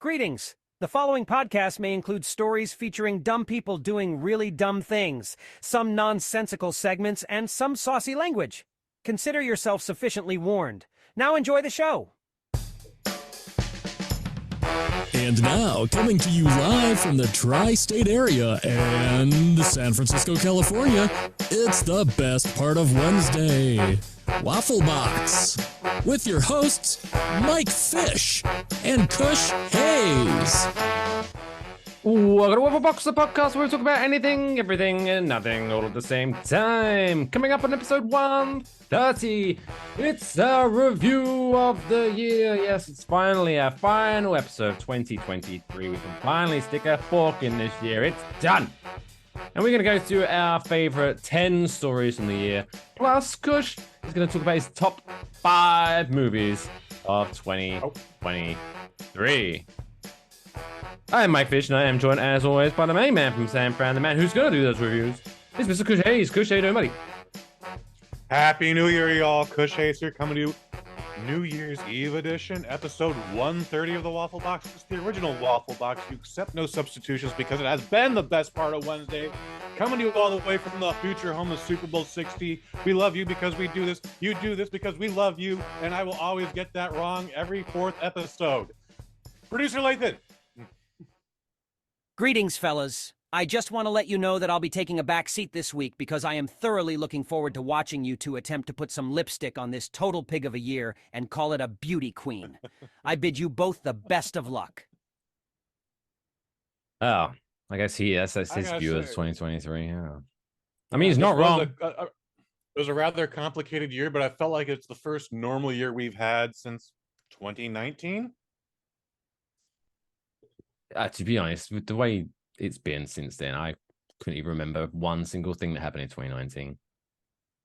Greetings. The following podcast may include stories featuring dumb people doing really dumb things, some nonsensical segments, and some saucy language. Consider yourself sufficiently warned. Now enjoy the show. And now, coming to you live from the tri-state area and San Francisco, California, it's the best part of Wednesday, Waffle Box, with your hosts, Mike Fish and Kush Hayes. Welcome to Waffle Box, the podcast where we talk about anything, everything, and nothing all at the same time. Coming up on episode 130, it's a review of the year. Yes, it's finally our final episode, 2023. We can finally stick a fork in this year. It's done. And we're going to go through our favorite 10 stories from the year. Plus, Kush is going to talk about his top 5 movies of 2023. I'm Mike Fish, and I am joined, as always, by the main man from San Fran, the man who's going to do those reviews. It's Mr. Kush Hayes. Kush, how you doing, buddy? Happy New Year, y'all. Kush Hayes here, coming to you. New Year's Eve edition, episode 130 of the Waffle Box. It's the original Waffle Box. You accept no substitutions because it has been the best part of Wednesday. Coming to you all the way from the future home of Super Bowl 60. We love you because we do this. You do this because we love you, and I will always get that wrong every 4th episode. Producer Lathan. Greetings, fellas. I just want to let you know that I'll be taking a back seat this week because I am thoroughly looking forward to watching you two attempt to put some lipstick on this total pig of a year and call it a beauty queen. I bid you both the best of luck. Oh, I guess that's his view of 2023. Yeah. I mean, he's not wrong. It was a rather complicated year, but I felt like it's the first normal year we've had since 2019. To be honest, with the way it's been since then, I couldn't even remember one single thing that happened in 2019.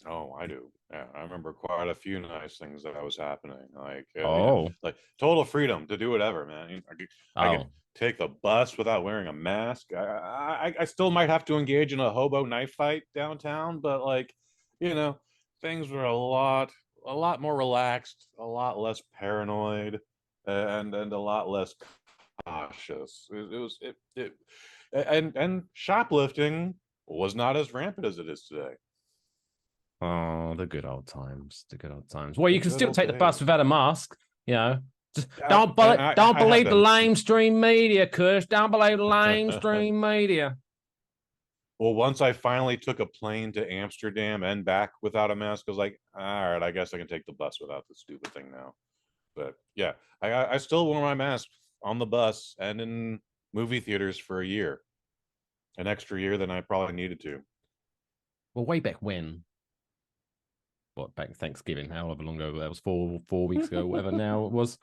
Oh, I do. Yeah, I remember quite a few nice things that was happening. Like, like total freedom to do whatever, man. I could take the bus without wearing a mask. I still might have to engage in a hobo knife fight downtown, but things were a lot more relaxed, a lot less paranoid, and a lot less cautious. And shoplifting was not as rampant as it is today. Oh, the good old times. Well, you can still take the bus without a mask, Just don't believe the lamestream media, Kush. Don't believe the lamestream media. Well, once I finally took a plane to Amsterdam and back without a mask, I was like, all right, I guess I can take the bus without this stupid thing now. But yeah, I still wore my mask on the bus and in movie theaters for a year, an extra year than I probably needed to. Well, way back when? What, back Thanksgiving? However long ago that was, 4 weeks ago, whatever. Now it was.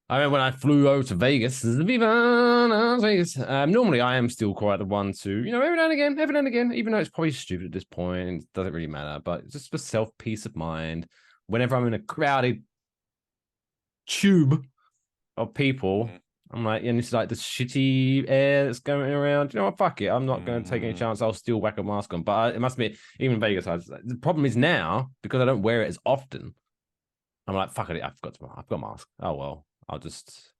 I remember when I flew over to Vegas. Vegas. Normally, I am still quite the one to, every now and again, even though it's probably stupid at this point, it doesn't really matter. But just for self peace of mind, whenever I'm in a crowded tube of people, I'm like, and it's like the shitty air that's going around. You know what? Fuck it. I'm not going to take any chance. I'll still whack a mask on. But it must be, even in Vegas, the problem is now, because I don't wear it as often, I'm like, fuck it. I've got a mask. Oh, well, I'll just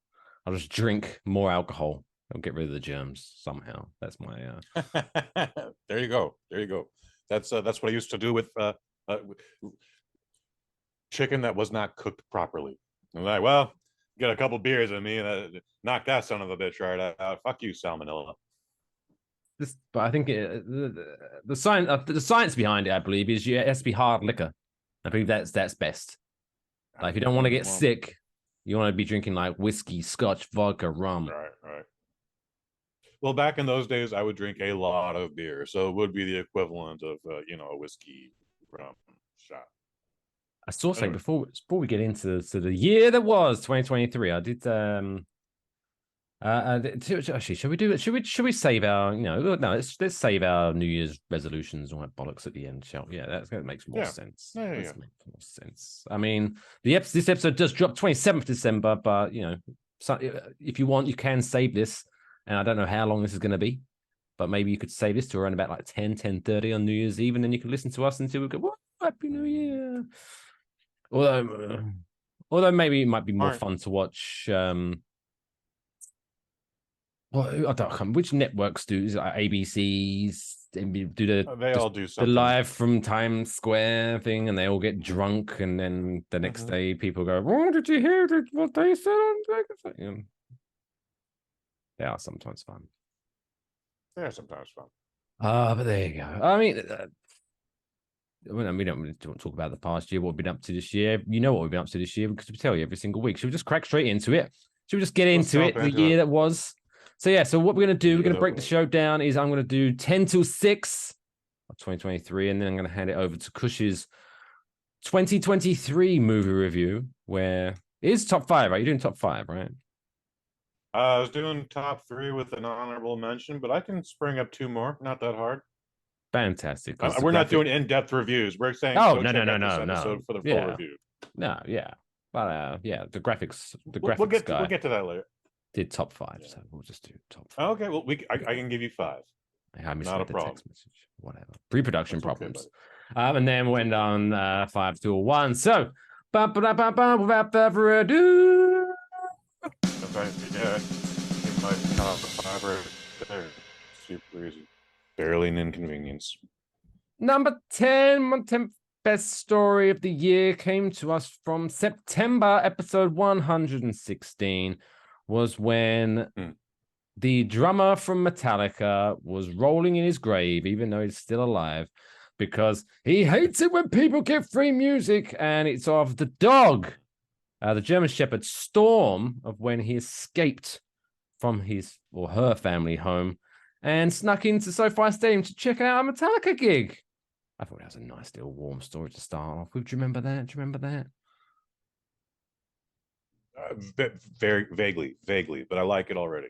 drink more alcohol. I'll get rid of the germs somehow. That's my. There you go. That's what I used to do with chicken that was not cooked properly. I'm like, well, get a couple beers in me and knock that son of a bitch right out. Fuck you, salmonella. But I think the science behind it, I believe, is it has to be hard liquor. I believe that's best. Like, if you don't want to get sick, you want to be drinking like whiskey, scotch, vodka, rum. Right. Well, back in those days, I would drink a lot of beer, so it would be the equivalent of a whiskey rum shot. I saw something before we get into the year that was 2023. I did. Actually, should we do it? Should we save our? No. Let's save our New Year's resolutions and all that bollocks at the end. That makes more sense. Makes more sense. I mean, this episode does drop 27th December, but so if you want, you can save this. And I don't know how long this is going to be, but maybe you could save this to around about like 10:30 on New Year's Eve, and then you can listen to us until we go, "What? Happy New Year." Although maybe it might be more fun to watch Well, I don't. Which networks do? Is it like ABC's? Do They all do the something. live from Times Square thing, and they all get drunk, and then the next day people go, "Oh, did you hear what they said on Vegas?" They are sometimes fun. They're sometimes fun. But there you go. I mean, we don't really talk about the past year, what we've been up to this year. You know what we've been up to this year because we tell you every single week. Should we just crack straight into it? Should we just get into it? The year that was. So yeah, so what we're going to do, we're going to break the show down is I'm going to do 10 till 6 of 2023, and then I'm going to hand it over to Kush's 2023 movie review, where it is top 5, right? You're doing top 5, right? I was doing top 3 with an honorable mention, but I can spring up 2 more. Not that hard. Fantastic. We're not doing in-depth reviews. We're saying, no, for the full review. No, yeah. But yeah, the graphics, we'll get to that later. Did top 5, so we'll just do top 5. Okay, well, I can give you 5. I misread the text message. Whatever. Pre-production problems. Okay, and then went on 5 to 1. So, without further ado. Yeah, in my top 5 right there. Super easy. Barely an inconvenience. Number 10, my 10th best story of the year came to us from September, episode 116, was when the drummer from Metallica was rolling in his grave, even though he's still alive, because he hates it when people get free music, and it's of the dog, the German Shepherd Storm, of when he escaped from his or her family home and snuck into SoFi Stadium to check out a Metallica gig. I thought that was a nice little warm story to start off with. Do you remember that? Very vaguely, but I like it already.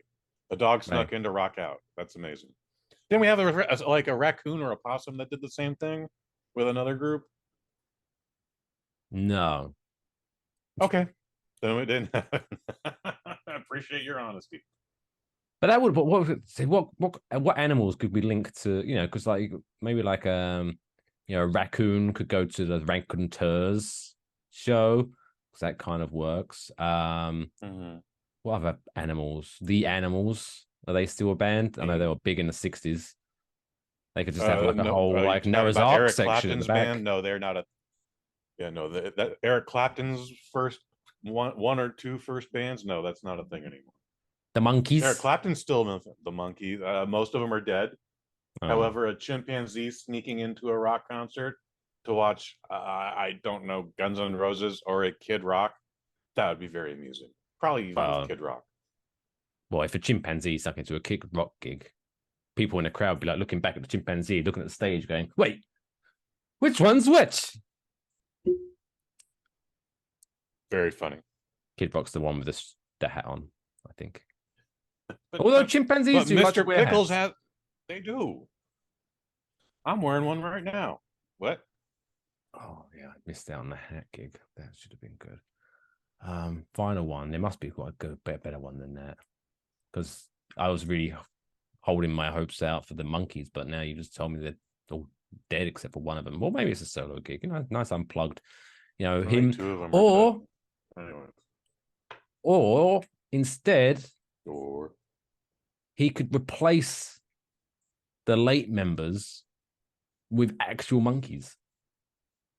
A dog snuck in to rock out. That's amazing. Didn't we have a raccoon or a possum that did the same thing with another group? No. Okay. Then we didn't. I appreciate your honesty. But that would. But what animals could we link to? Because like maybe like a raccoon could go to the Raconteurs show because that kind of works. What other animals? The Animals, are they still a band? I know they were big in the 60s. They could just have like a whole like Noah's Ark Eric section Clapton's in the back. band. No, they're not a. Yeah, no, that Eric Clapton's first one or two first bands. No, that's not a thing anymore. The Monkeys. Eric Clapton's still the Monkeys. Most of them are dead. However, a chimpanzee sneaking into a rock concert to watch, I don't know, Guns N' Roses or a Kid Rock, that would be very amusing. Probably even Kid Rock. Well, if a chimpanzee stuck into a Kid Rock gig, people in the crowd would be like looking back at the chimpanzee, looking at the stage, going, "Wait, which one's which?" Very funny. Kid Rock's the one with the hat on, I think. Although chimpanzees do Mr. wear Pickles hats. They do. I'm wearing one right now. What? Oh yeah, I missed out on the hat gig. That should have been good. Final one. There must be quite a good, better one than that. Because I was really holding my hopes out for the Monkeys, but now you just told me they're all dead except for one of them. Well, maybe it's a solo gig. Nice unplugged. Him. Two of them or anyway. Or instead, Or he could replace the late members with actual monkeys.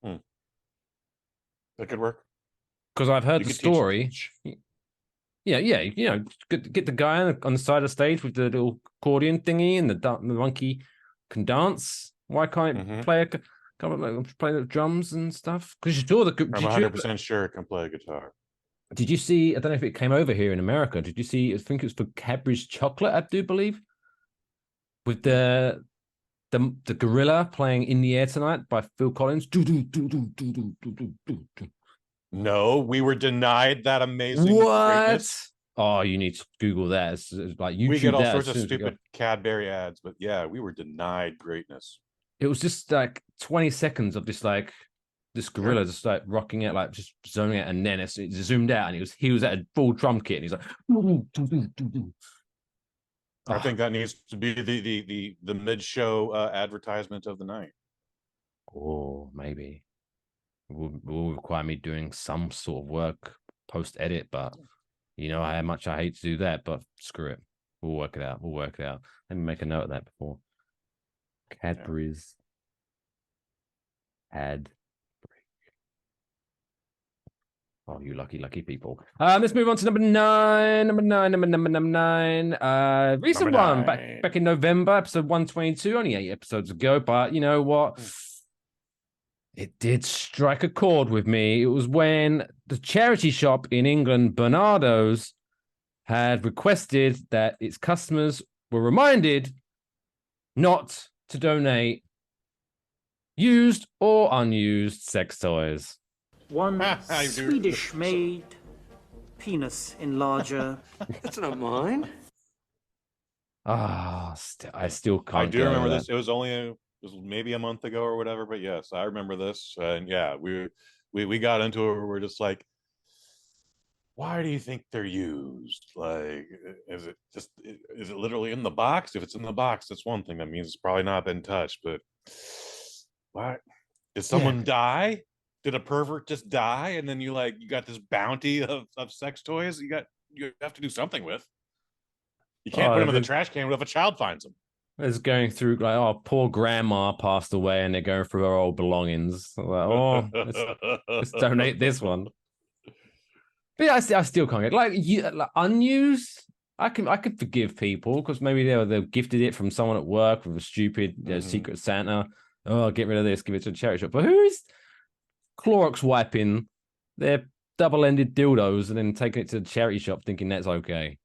That could work. Because I've heard the story. Yeah, get the guy on the side of the stage with the little accordion thingy, and the monkey can dance. Why can't it play the drums and stuff? Because you saw the. I'm 100% sure it can play a guitar. Did you see? I don't know if it came over here in America. Did you see? I think it was for Cadbury's Chocolate, I do believe, with the gorilla playing "In the Air Tonight" by Phil Collins. No, we were denied that amazing. What? Greatness. Oh, you need to Google that. It's like YouTube. We get all sorts of stupid Cadbury ads, but yeah, we were denied greatness. It was just like 20 seconds of this gorilla just like rocking it, like just zoning it, and then it zoomed out, and he was at a full drum kit, and he's like. I think that needs to be the mid-show advertisement of the night. Oh, maybe. It will require me doing some sort of work post-edit, but you know how much I hate to do that, but screw it. We'll work it out. We'll work it out. Let me make a note of that before. Cadbury's ad. Oh, you lucky people. Let's move on to number nine. Number nine. Recent Number one nine. back in November, episode 122, only 8 episodes ago. But you know what? It did strike a chord with me. It was when the charity shop in England, Bernardo's, had requested that its customers were reminded not to donate used or unused sex toys. One I do. Swedish-made penis enlarger. That's not mine. Ah, I still can't. I do remember this. It was maybe a month ago or whatever, but yes, I remember this. And yeah, we got into it where we're just like, why do you think they're used? Like, is it literally in the box? If it's in the box, that's one thing. That means it's probably not been touched. But what? Did someone die? Did a pervert just die? And then you got this bounty of sex toys you have to do something with. You can't put them in the trash can if a child finds them. It's going through like, oh, poor grandma passed away, and they're going through her old belongings. Like, oh, let's donate this one. But yeah, I still can't get like unused. I could forgive people because maybe they gifted it from someone at work with a stupid Secret Santa. Oh, get rid of this, give it to a charity shop. But who is Clorox wiping their double-ended dildos and then taking it to the charity shop thinking that's okay?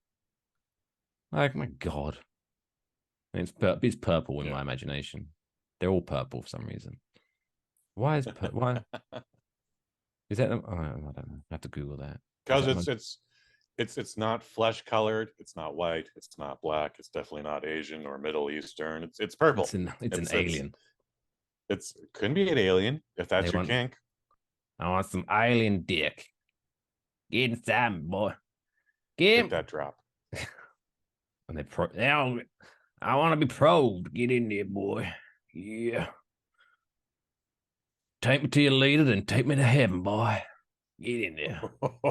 Like, my God. It's purple in my imagination. They're all purple for some reason. Why is why? Is that? Oh, I don't know. I have to Google that. Because it's not flesh colored. It's not white. It's not black. It's definitely not Asian or Middle Eastern. It's purple. It's an alien. It couldn't be an alien if that's your kink. I want some alien dick. Get inside, boy. Get that drop. And I want to be probed. Get in there, boy. Yeah. Take me to your leader, then take me to heaven, boy. Get in there. I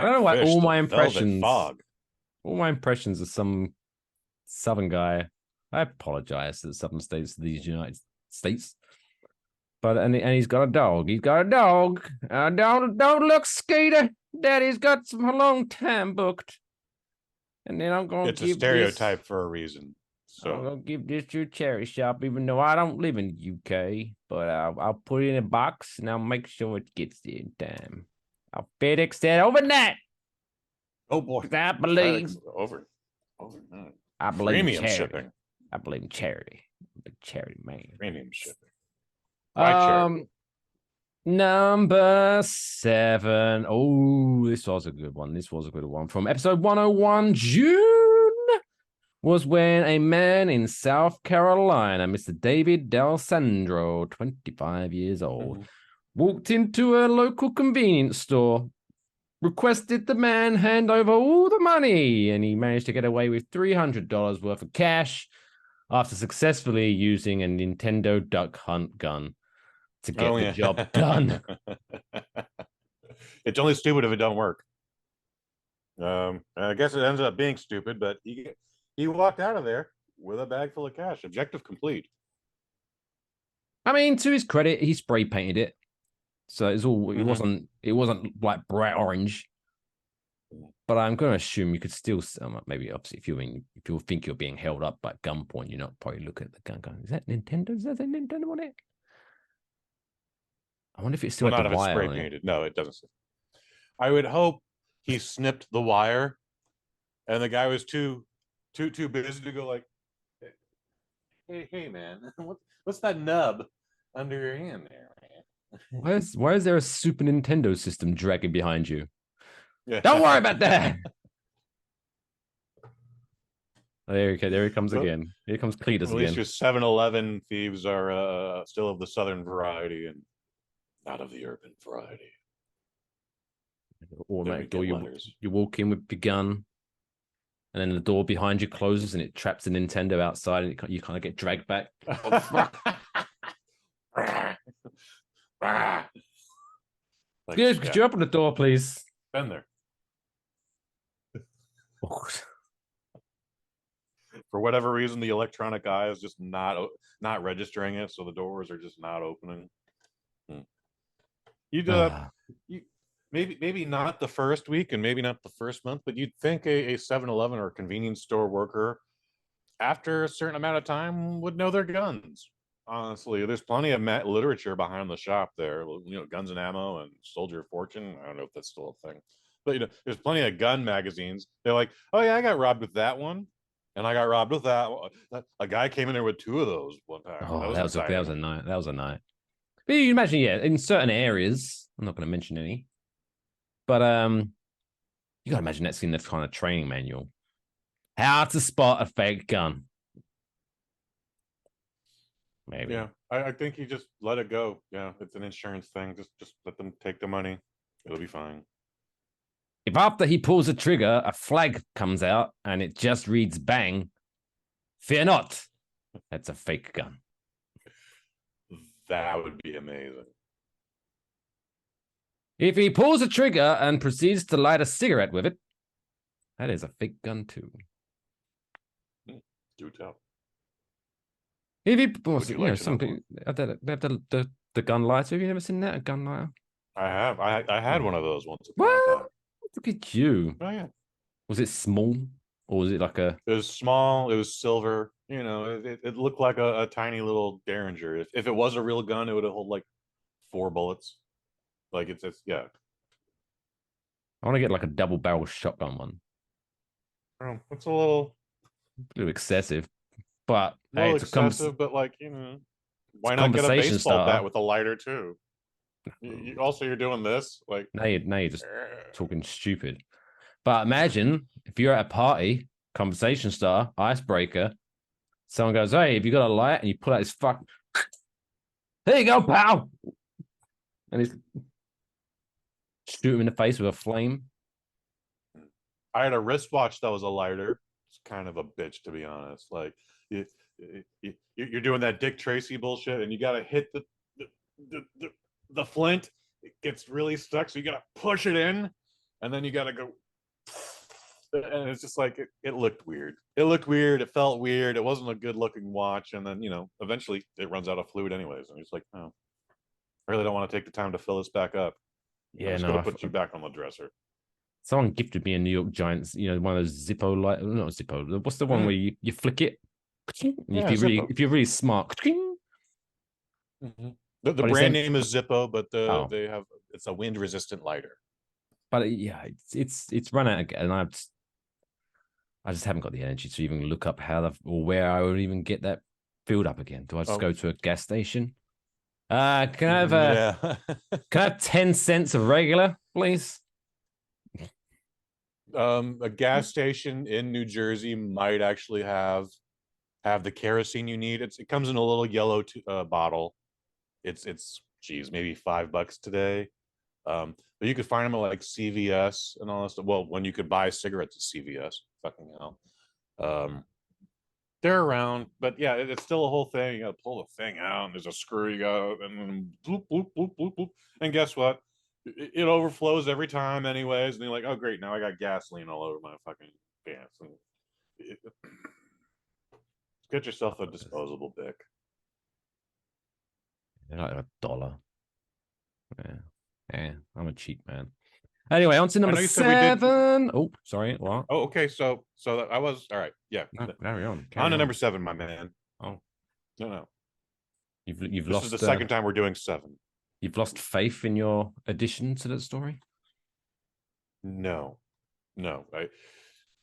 don't know why all my impressions. All my impressions of some Southern guy. I apologize to the Southern states of these United States. But and he's got a dog. He's got a dog. Don't look, Skeeter. Daddy's got some a long time booked. And then I'm going to give a stereotype for a reason. So I'm going to give this to a charity shop, even though I don't live in the UK. But I'll put it in a box, and I'll make sure it gets there in time. I'll FedEx that overnight. Oh, boy. I believe. Overnight. I believe Premium in charity. shipping. I believe in charity. I'm a charity man. Premium shipping. Charity. Number 7. Oh, this was a good one. From episode 101, June, was when a man in South Carolina, Mr. David D'Alessandro, 25 years old, walked into a local convenience store, requested the man hand over all the money, and he managed to get away with $300 worth of cash after successfully using a Nintendo Duck Hunt gun to get the job done. It's only stupid if it don't work. I guess it ends up being stupid, but he walked out of there with a bag full of cash. Objective complete. I mean, to his credit, he spray painted it, so it's all. It wasn't like bright orange. But I'm going to assume you could still, maybe obviously, if you think you're being held up by gunpoint, you're not probably looking at the gun going, "Is that Nintendo? Is that a Nintendo on it?" I wonder if it's still not the if wire it's spray painted. No, it doesn't. I would hope he snipped the wire, and the guy was too busy to go like, "Hey, man, what's that nub under your hand there, man?" Why is there a Super Nintendo system dragging behind you? Yeah. Don't worry about that. There he comes again. Here comes Cletus At least again. your 7-Eleven thieves are still of the southern variety and not of the urban variety. Automatic door. You walk in with your gun, and then the door behind you closes, and it traps the Nintendo outside, and you kind of get dragged back. Oh, fuck. Like, Could you open the door, please? been there. For whatever reason, the electronic eye is just not registering it, so the doors are just not opening. You'd you maybe not the first week and maybe not the first month, but you'd think a 7-Eleven or a convenience store worker after a certain amount of time would know their guns. Honestly, there's plenty of literature behind the shop there. Guns and Ammo and Soldier of Fortune. I don't know if that's still a thing, but there's plenty of gun magazines. They're like, oh yeah, I got robbed with that one, and I got robbed with that one. A guy came in there with 2 of those one time. Oh, that was a night. That was a night. But you imagine, yeah, in certain areas, I'm not going to mention any, but you got to imagine that's in this kind of training manual. How to spot a fake gun. Maybe. Yeah, I think you just let it go. Yeah, it's an insurance thing. Just let them take the money. It'll be fine. If after he pulls the trigger, a flag comes out and it just reads bang, fear not. That's a fake gun. That would be amazing. If he pulls the trigger and proceeds to light a cigarette with it, that is a fake gun too. Do tell. If he, some people they have the gun lighter. Have you never seen that? A gun lighter? I have. I had one of those once. What? Look at you. Oh yeah. Was it small or was it like a? It was small. It was silver. It looked like a tiny little Derringer. If it was a real gun, it would have hold like 4 bullets. Like it's yeah. I want to get like a double barrel shotgun one. Oh, it's a little excessive, but it's excessive. But why not get a baseball bat with a lighter too? You're doing this like now you're just talking stupid. But imagine if you're at a party, conversation star, icebreaker. Someone goes, "Hey, have you got a light?" And you pull out this fuck. There you go, pal. And he's shoot him in the face with a flame. I had a wristwatch that was a lighter. It's kind of a bitch, to be honest. Like you're doing that Dick Tracy bullshit, and you got to hit the flint. It gets really stuck, so you got to push it in, and then you got to go. And it's just like it looked weird. It looked weird. It felt weird. It wasn't a good looking watch. And then eventually it runs out of fluid anyways. And it's like, oh, I really don't want to take the time to fill this back up. Yeah, I'm just gonna put you back on the dresser. Someone gifted me a New York Giants, one of those Zippo light, not Zippo. What's the one where you flick it? Yeah, if you're really smart. Mm-hmm. The brand name is Zippo, but they have it's a wind resistant lighter. But yeah, it's run out again, and I just haven't got the energy to even look up or where I would even get that filled up again. Do I just go to a gas station? Can I have can I have 10 cents of regular, please? A gas station in New Jersey might actually have the kerosene you need. It comes in a little yellow bottle. It's maybe $5 today. But you could find them at like CVS and all that stuff. Well, when you could buy cigarettes at CVS, fucking hell. They're around, but yeah, it's still a whole thing. You gotta pull the thing out, and there's a screw you got, and then bloop, bloop, bloop, bloop, bloop. And guess what? It overflows every time, anyways. And you're like, oh great, now I got gasoline all over my fucking pants. And get yourself a disposable Bic. They're like $1. Yeah, I'm a cheap man. Anyway, on to number 7. Oh, sorry. What? Oh, okay. So I was all right. Yeah. No, carry on. On to number 7, my man. Oh, no. You've this lost. This is the second time we're doing 7. You've lost faith in your addition to the story? No.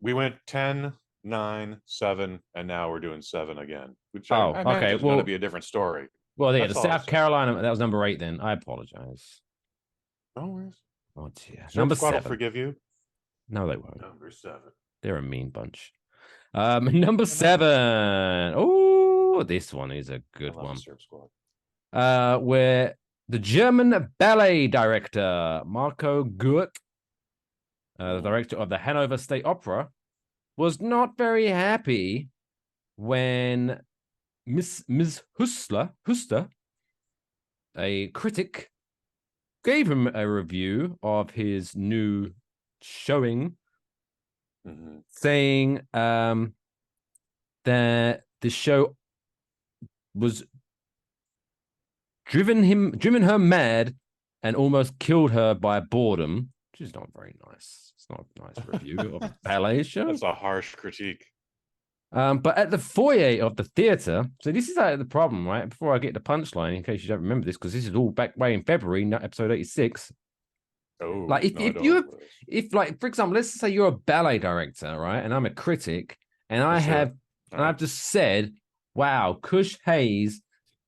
We went 10, 9, 7, and now we're doing 7 again. Which I okay. It's going to be a different story. Well, yeah, the South Carolina, that was number 8 then. I apologize. No worries. Oh, dear. Number 7. Will forgive you. No, they won't. Number 7. They're a mean bunch. Number 7. Oh, this one is a good one. Where the German ballet director, Marco Gurt, the director of the Hanover State Opera, was not very happy when Miss Huster, a critic, gave him a review of his new showing saying that the show was driven her mad and almost killed her by boredom, which is not very nice. It's not a nice review of a ballet show. That's a harsh critique. But at the foyer of the theater, so this is the problem, right? Before I get the punchline, in case you don't remember this, because this is all back way in February, episode 86. Oh, Like if like, for example, let's say you're a ballet director, right? And I'm a critic, and I've just said, wow, Kush Hayes,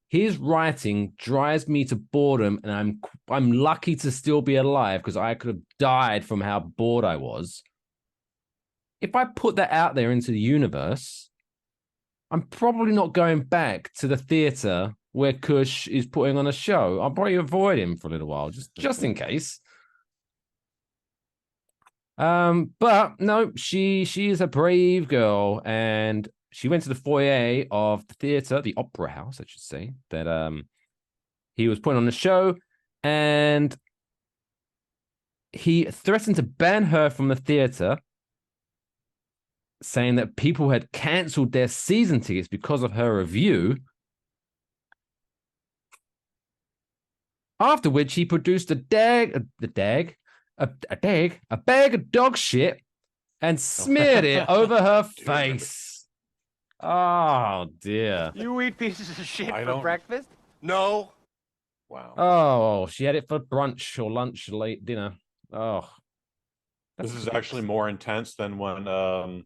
his writing drives me to boredom, and I'm lucky to still be alive because I could have died from how bored I was. If I put that out there into the universe, I'm probably not going back to the theater where Kush is putting on a show. I'll probably avoid him for a little while, just in case. But no, she is a brave girl, and she went to the foyer of the theater, the opera house, I should say, that he was putting on the show, and he threatened to ban her from the theater, saying that people had cancelled their season tickets because of her review. After which he produced a bag of dog shit and smeared it over her face. Oh dear. You eat pieces of shit I for don't- breakfast? No. Wow. Oh, she had it for brunch or lunch or late dinner. Oh. This is actually more intense than when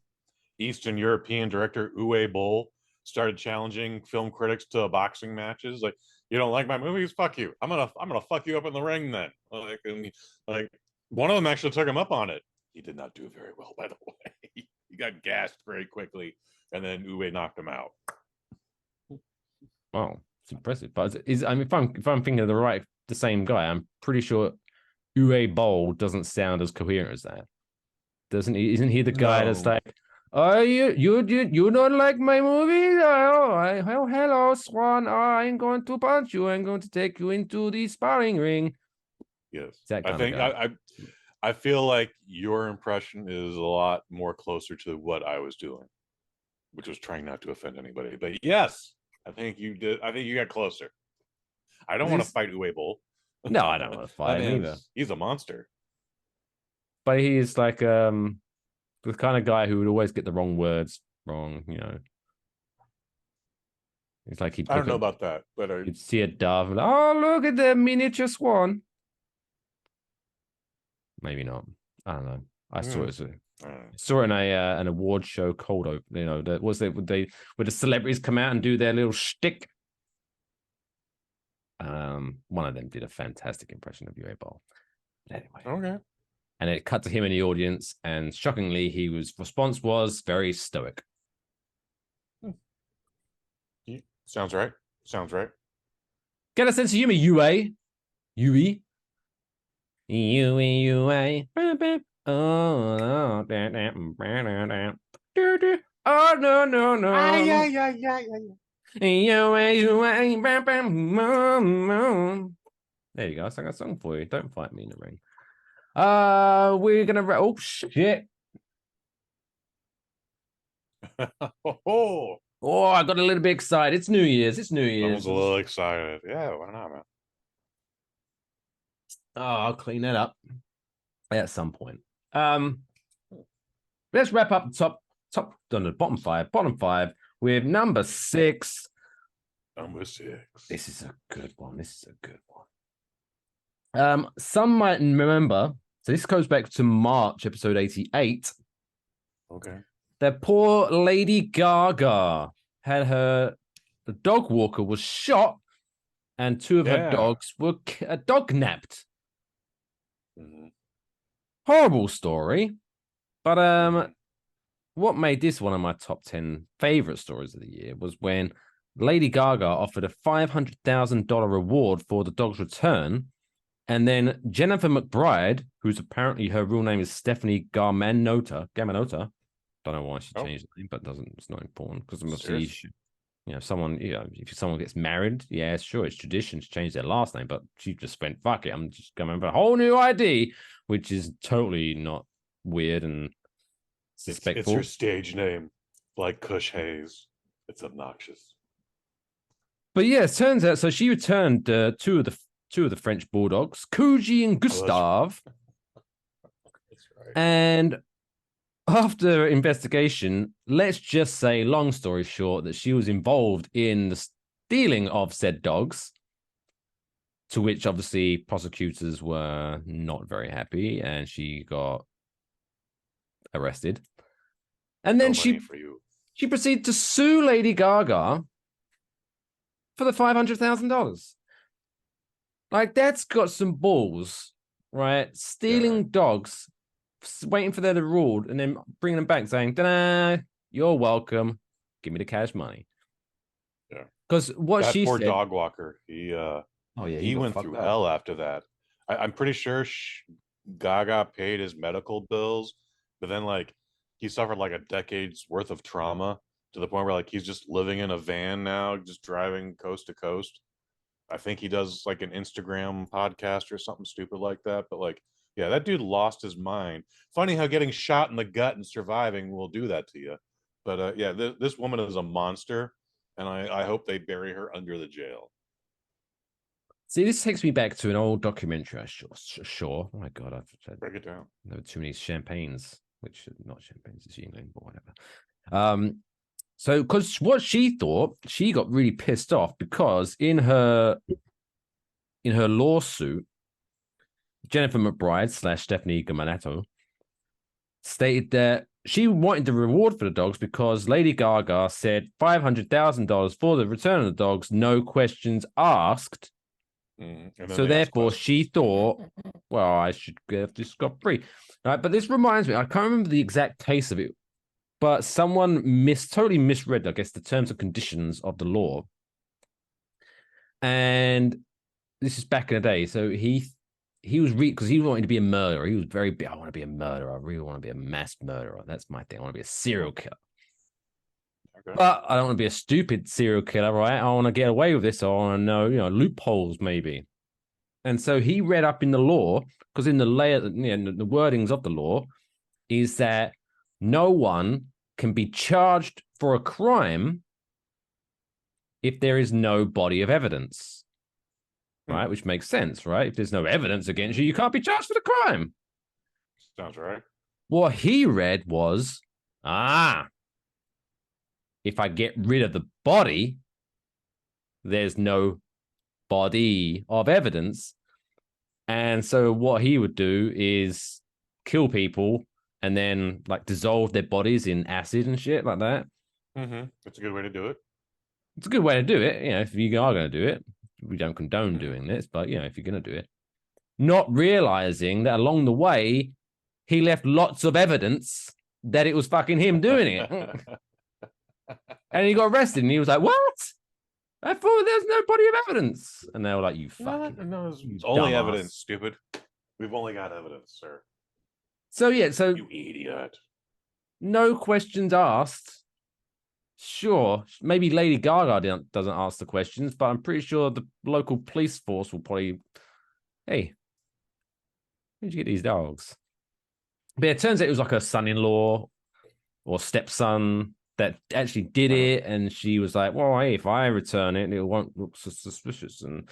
Eastern European director Uwe Boll started challenging film critics to boxing matches. Like, you don't like my movies? Fuck you. I'm gonna fuck you up in the ring then. Like one of them actually took him up on it. He did not do very well, by the way. He got gassed very quickly, and then Uwe knocked him out. Oh, it's impressive. But if I'm thinking of the same guy, I'm pretty sure Uwe Boll doesn't sound as coherent as that. Doesn't he? Isn't he the guy that's like, oh, you don't like my movie? Oh, hello, Swan. Oh, I'm going to punch you. I'm going to take you into the sparring ring. Yes, That I kind of think guy. I feel like your impression is a lot more closer to what I was doing, which was trying not to offend anybody. But yes, I think you did. I think you got closer. I don't want to fight Uwe Boll. No, I don't want to fight him either. He's a monster. But he is like the kind of guy who would always get the wrong words wrong, you know. It's like I don't know about that, but you'd see a dove and oh, look at the miniature swan. Maybe not. I don't know. I saw it. Saw it in an award show cold open. You know, where the celebrities come out and do their little shtick. One of them did a fantastic impression of Uwe Boll. Anyway, okay. And it cut to him in the audience, and shockingly, response was very stoic. Sounds right. Sounds right. Get a sense of humor, Uwe. Uwe. Oh, no. There you go. I sang a song for you. Don't fight me in the ring. We're gonna. Oh shit! Oh, I got a little bit excited. It's New Year's. It's New I Year's. was a little excited. Yeah, why not, man? Oh, I'll clean that up at some point. Let's wrap up the bottom five with number 6. Number 6. This is a good one. Some might remember. So this goes back to March, episode 88. Okay. That poor Lady Gaga had the dog walker was shot, and 2 of her dogs were dog napped. Mm-hmm. Horrible story, but what made this one of my top 10 favorite stories of the year was when Lady Gaga offered a $500,000 reward for the dog's return, and then Jennifer McBride, who's apparently her real name is Stephanie Gamanota. Don't know why she changed the name, but it's not important because obviously, if someone gets married, yeah, sure, it's tradition to change their last name, but she just went, fuck it, I'm just going for a whole new ID, which is totally not weird and suspectful. It's her stage name, like Kush Hayes. It's obnoxious. But yeah, it turns out. So she returned two of the French bulldogs, Kuji and Gustave. That's right. And after investigation, let's just say, long story short, that she was involved in the stealing of said dogs. To which obviously prosecutors were not very happy, and she got arrested. And then she proceeded to sue Lady Gaga for the $500,000. Like, that's got some balls, right? Stealing dogs, waiting for them to rule, and then bringing them back saying, "Ta-da, you're welcome. Give me the cash money." Yeah. Because what that she poor said, dog walker, he went through hell after that. I'm pretty sure Gaga paid his medical bills, but then like he suffered like a decade's worth of trauma to the point where like he's just living in a van now, just driving coast to coast. I think he does like an Instagram podcast or something stupid like that. But like, yeah, that dude lost his mind. Funny how getting shot in the gut and surviving will do that to you. But yeah, this woman is a monster, and I hope they bury her under the jail. See, this takes me back to an old documentary. Sure. Oh my God, I've break it down. There were too many champagnes, which are not champagnes, it's Jingle, but whatever. So, because what she thought, she got really pissed off because in her lawsuit, Jennifer McBride / Stephanie Gamanato stated that she wanted the reward for the dogs because Lady Gaga said $500,000 for the return of the dogs, no questions asked. So therefore, she thought, well, I should get this scot-free. Right, but this reminds me, I can't remember the exact case of it, but someone totally misread, I guess, the terms and conditions of the law. And this is back in the day. So he was because he wanted to be a murderer. He was very big. I want to be a murderer. I really want to be a mass murderer. That's my thing. I want to be a serial killer. Okay. But I don't want to be a stupid serial killer, right? I want to get away with this. I want to know, loopholes maybe. And so he read up in the law, because in the the wordings of the law is that no one can be charged for a crime if there is no body of evidence, right? Which makes sense, right? If there's no evidence against you, you can't be charged for the crime. Sounds right. What he read was, if I get rid of the body, there's no body of evidence. And so what he would do is kill people and then like dissolve their bodies in acid and shit like that. That's a good way to do it. It's a good way to do it. If you are going to do it, we don't condone doing this, but if you're going to do it, not realizing that along the way, he left lots of evidence that it was fucking him doing it. And he got arrested and he was like, what? I thought there's no body of evidence. And they were like, you fucking... No, it's only evidence, stupid. We've only got evidence, sir. So, you idiot. No questions asked. Sure, maybe Lady Gaga doesn't ask the questions, but I'm pretty sure the local police force will probably... Hey, where'd you get these dogs? But it turns out it was like her son-in-law or stepson that actually did it, and she was like, well, hey, if I return it, it won't look so suspicious. And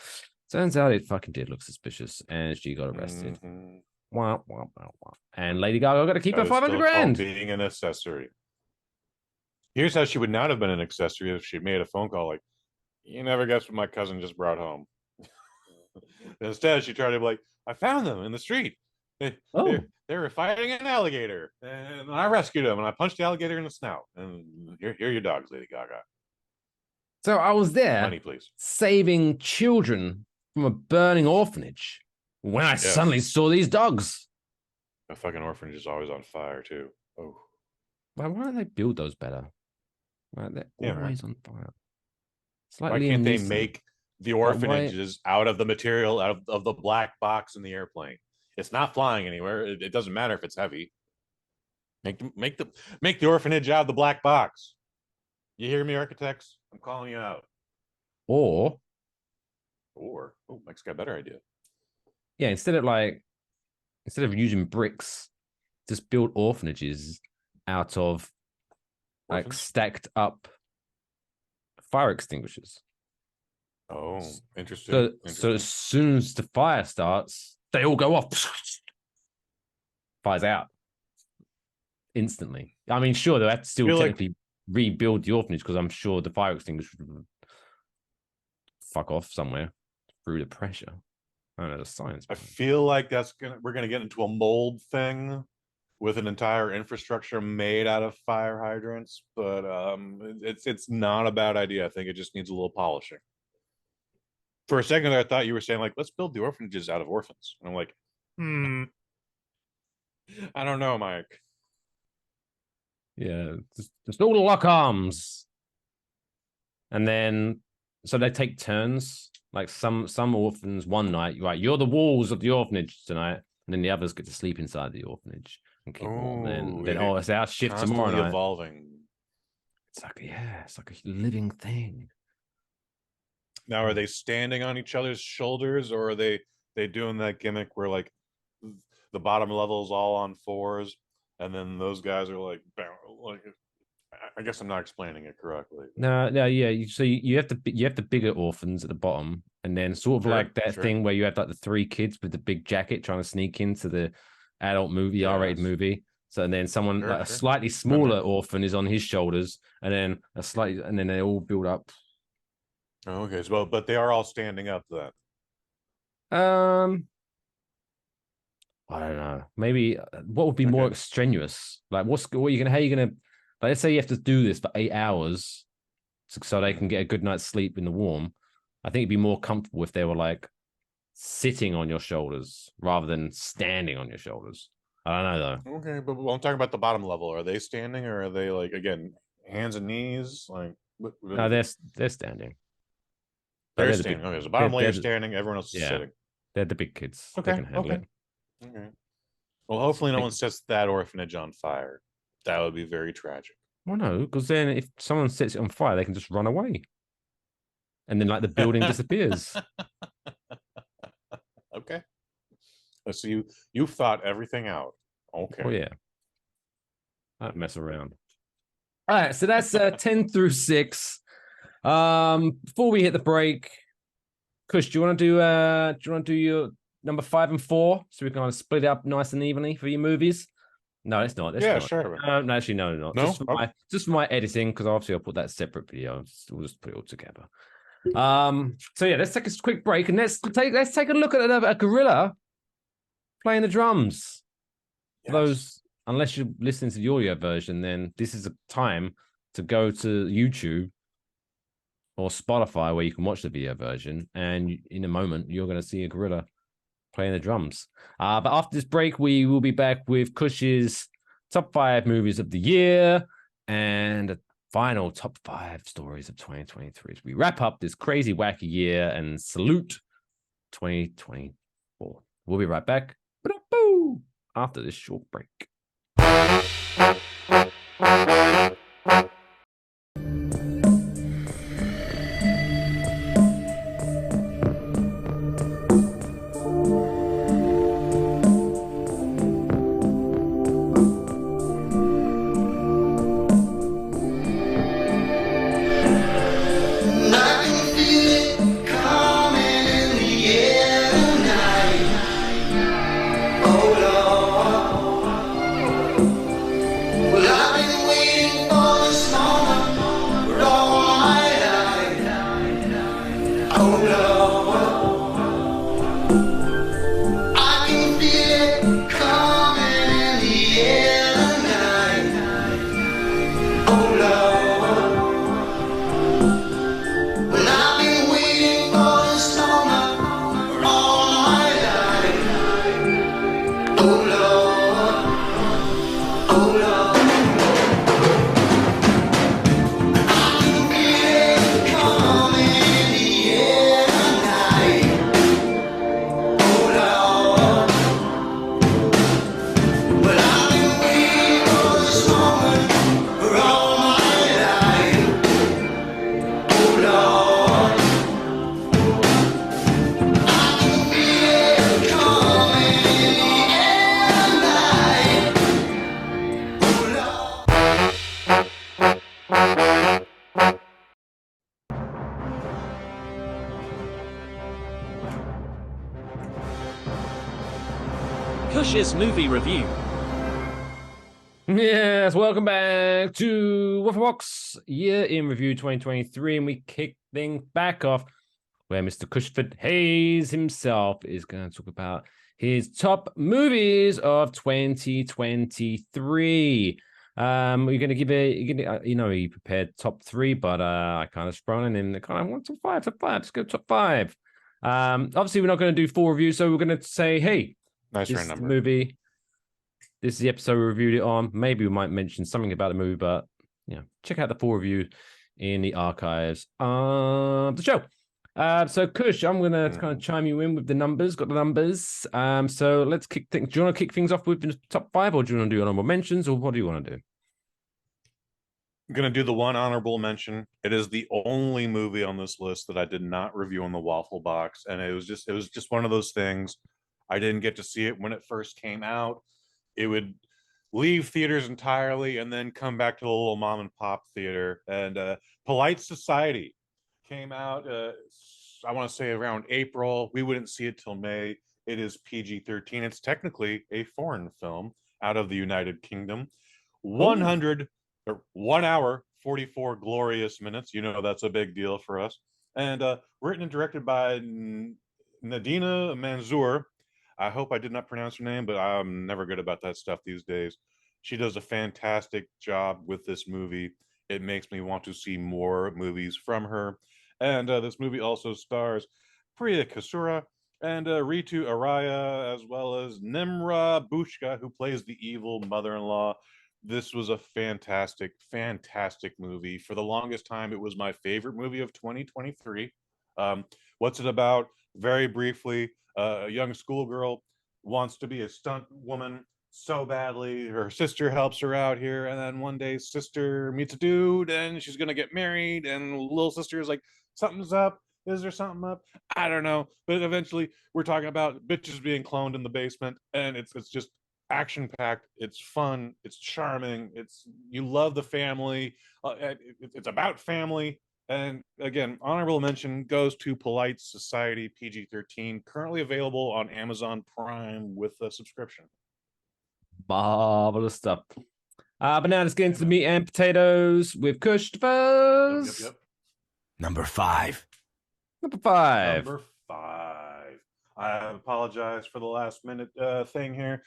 turns out it fucking did look suspicious, and she got arrested. Wow. And Lady Gaga got to keep her $500,000. Being an accessory. Here's how she would not have been an accessory if she made a phone call like, you never guess what my cousin just brought home. Instead, she tried to be like, I found them in the street. They were fighting an alligator, and I rescued them, and I punched the alligator in the snout. And here are your dogs, Lady Gaga. So I was there, money, please, saving children from a burning orphanage when I suddenly saw these dogs. A fucking orphanage is always on fire too. Oh, why don't they build those better? Right, they're always on fire. Why can't they make the orphanages out of the material out of the black box in the airplane? It's not flying anywhere. It doesn't matter if it's heavy. Make the orphanage out of the black box. You hear me, architects? I'm calling you out. Or Mike's got a better idea. Yeah, instead of using bricks, just build orphanages out of like Orphans? stacked up fire extinguishers. Oh, interesting. So Interesting. as soon as the fire starts, they all go off. Fires out instantly. I mean, sure, they'll have to still technically rebuild the orphanage because I'm sure the fire extinguisher would fuck off somewhere through the pressure. I don't know the science. I feel like we're gonna get into a mold thing with an entire infrastructure made out of fire hydrants, but it's not a bad idea. I think it just needs a little polishing. For a second there, I thought you were saying like, let's build the orphanages out of orphans. And I'm like, I don't know, Mike. Yeah, just all the lock arms. And then so they take turns. Like some orphans one night, right, you're the walls of the orphanage tonight, and then the others get to sleep inside the orphanage and keep warm. Then it's our shift tomorrow night. Evolving. It's like a living thing. Now, are they standing on each other's shoulders, or are they doing that gimmick where like the bottom level is all on fours, and then those guys are like I guess I'm not explaining it correctly. No, yeah. So you have the bigger orphans at the bottom, and then sort of like that thing where you have like the three kids with the big jacket trying to sneak into the adult movie, R-rated movie. So and then someone like a slightly smaller orphan is on his shoulders, and then and then they all build up. Oh, okay, so but they are all standing up then. I don't know. Maybe what would be more strenuous? Like, how are you gonna? Like, let's say you have to do this for 8 hours, so they can get a good night's sleep in the warm. I think it'd be more comfortable if they were like sitting on your shoulders rather than standing on your shoulders. I don't know though. Okay, but I'm talking about the bottom level. Are they standing, or are they like again hands and knees? Like no, they're standing. They're standing. Okay, so bottom layer standing. Everyone else is sitting. They're the big kids. Okay. They can handle it. Okay. Well, hopefully no one sets that orphanage on fire. That would be very tragic. Well, no, because then if someone sets it on fire, they can just run away. And then like the building disappears. Okay. So you've thought everything out. Okay. Oh yeah. I don't mess around. All right, so that's 10 through 6. Before we hit the break, Kush, do you want to do your number 5 and 4 so we can kind of split it up nice and evenly for your movies? No, it's not. Sure. No, actually, no, not. No? Just for my editing, because obviously I'll put that separate video. We'll just put it all together. So yeah, let's take a quick break and let's take a look at a gorilla playing the drums. Yes. Those, unless you're listening to the audio version, then this is a time to go to YouTube or Spotify where you can watch the video version, and in a moment you're going to see a gorilla playing the drums. But after this break, we will be back with Kush's top 5 movies of the year and a final top 5 stories of 2023 as we wrap up this crazy wacky year and salute 2024. We'll be right back after this short break. Kush's movie review. Yes, welcome back to Waffle Box Year in Review 2023, and we kick things back off where Mr. Cushford Hayes himself is going to talk about his top movies of 2023. We're going to give it, he prepared top 3, but I kind of sprung in and kind of want top 5. Let's go top 5. Obviously, we're not going to do full review, so we're going to say, hey, Nice this round is the number. movie. This is the episode we reviewed it on. Maybe we might mention something about the movie, but check out the full review in the archives of the show. So Kush, I'm gonna kind of chime you in with the numbers. Got the numbers. So let's kick things. Do you want to kick things off with the top 5, or do you want to do honorable mentions, or what do you want to do? I'm gonna do the one honorable mention. It is the only movie on this list that I did not review on the Waffle Box, and it was just one of those things. I didn't get to see it when it first came out. It would leave theaters entirely and then come back to the little mom and pop theater. And Polite Society came out, I want to say around April. We wouldn't see it till May. It is PG-13. It's technically a foreign film out of the United Kingdom. 1 hour, 44 glorious minutes. That's a big deal for us. And written and directed by Nadina Manzoor. I hope I did not pronounce her name, but I'm never good about that stuff these days. She does a fantastic job with this movie. It makes me want to see more movies from her. And this movie also stars Priya Kasura and Ritu Araya, as well as Nimra Bushka, who plays the evil mother-in-law. This was a fantastic, fantastic movie. For the longest time, it was my favorite movie of 2023. What's it about? Very briefly, a young schoolgirl wants to be a stunt woman so badly. Her sister helps her out here, and then one day sister meets a dude and she's gonna get married, and little sister is like, something's up. Is there something up? I don't know. But eventually we're talking about bitches being cloned in the basement, and it's just action packed. It's fun, it's charming, you love the family. It's about family. And again, honorable mention goes to Polite Society, PG-13, currently available on Amazon Prime with a subscription. Marvelous stuff. But now let's get into the meat and potatoes with Kush first. Yep. Number 5. Number 5. Number 5. I apologize for the last minute thing here.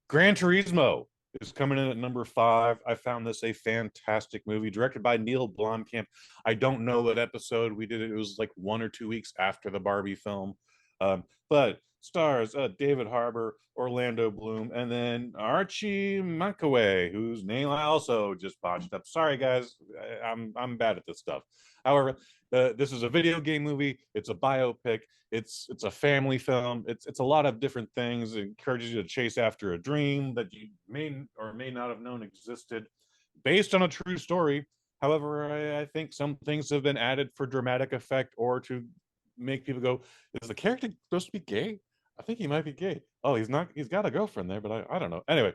Gran Turismo is coming in at number 5. I found this a fantastic movie, directed by Neil Blomkamp. I don't know what episode we did it. It was like 1 or 2 weeks after the Barbie film. But stars David Harbour, Orlando Bloom, and then Archie Mankiewicz, whose name I also just botched up. Sorry, guys. I'm bad at this stuff. However, this is a video game movie. It's a biopic. It's a family film. It's a lot of different things. It encourages you to chase after a dream that you may or may not have known existed, based on a true story. However, I think some things have been added for dramatic effect or to make people go, is the character supposed to be gay? I think he might be gay. Oh, he's not. He's got a girlfriend there, but I don't know. Anyway,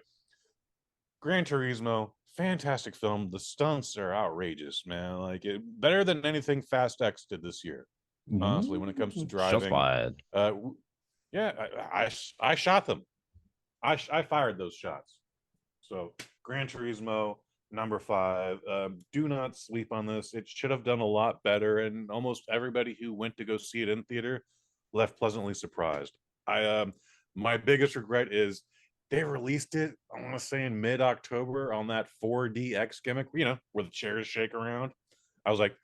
Gran Turismo, fantastic film. The stunts are outrageous, man. Like better than anything Fast X did this year. Honestly, when it comes to driving. Shots fired. Yeah, I shot them. I fired those shots. So Gran Turismo, number 5. Do not sleep on this. It should have done a lot better, and almost everybody who went to go see it in theater left pleasantly surprised. My biggest regret is they released it, I want to say in mid-October on that 4DX gimmick, where the chairs shake around. I was like,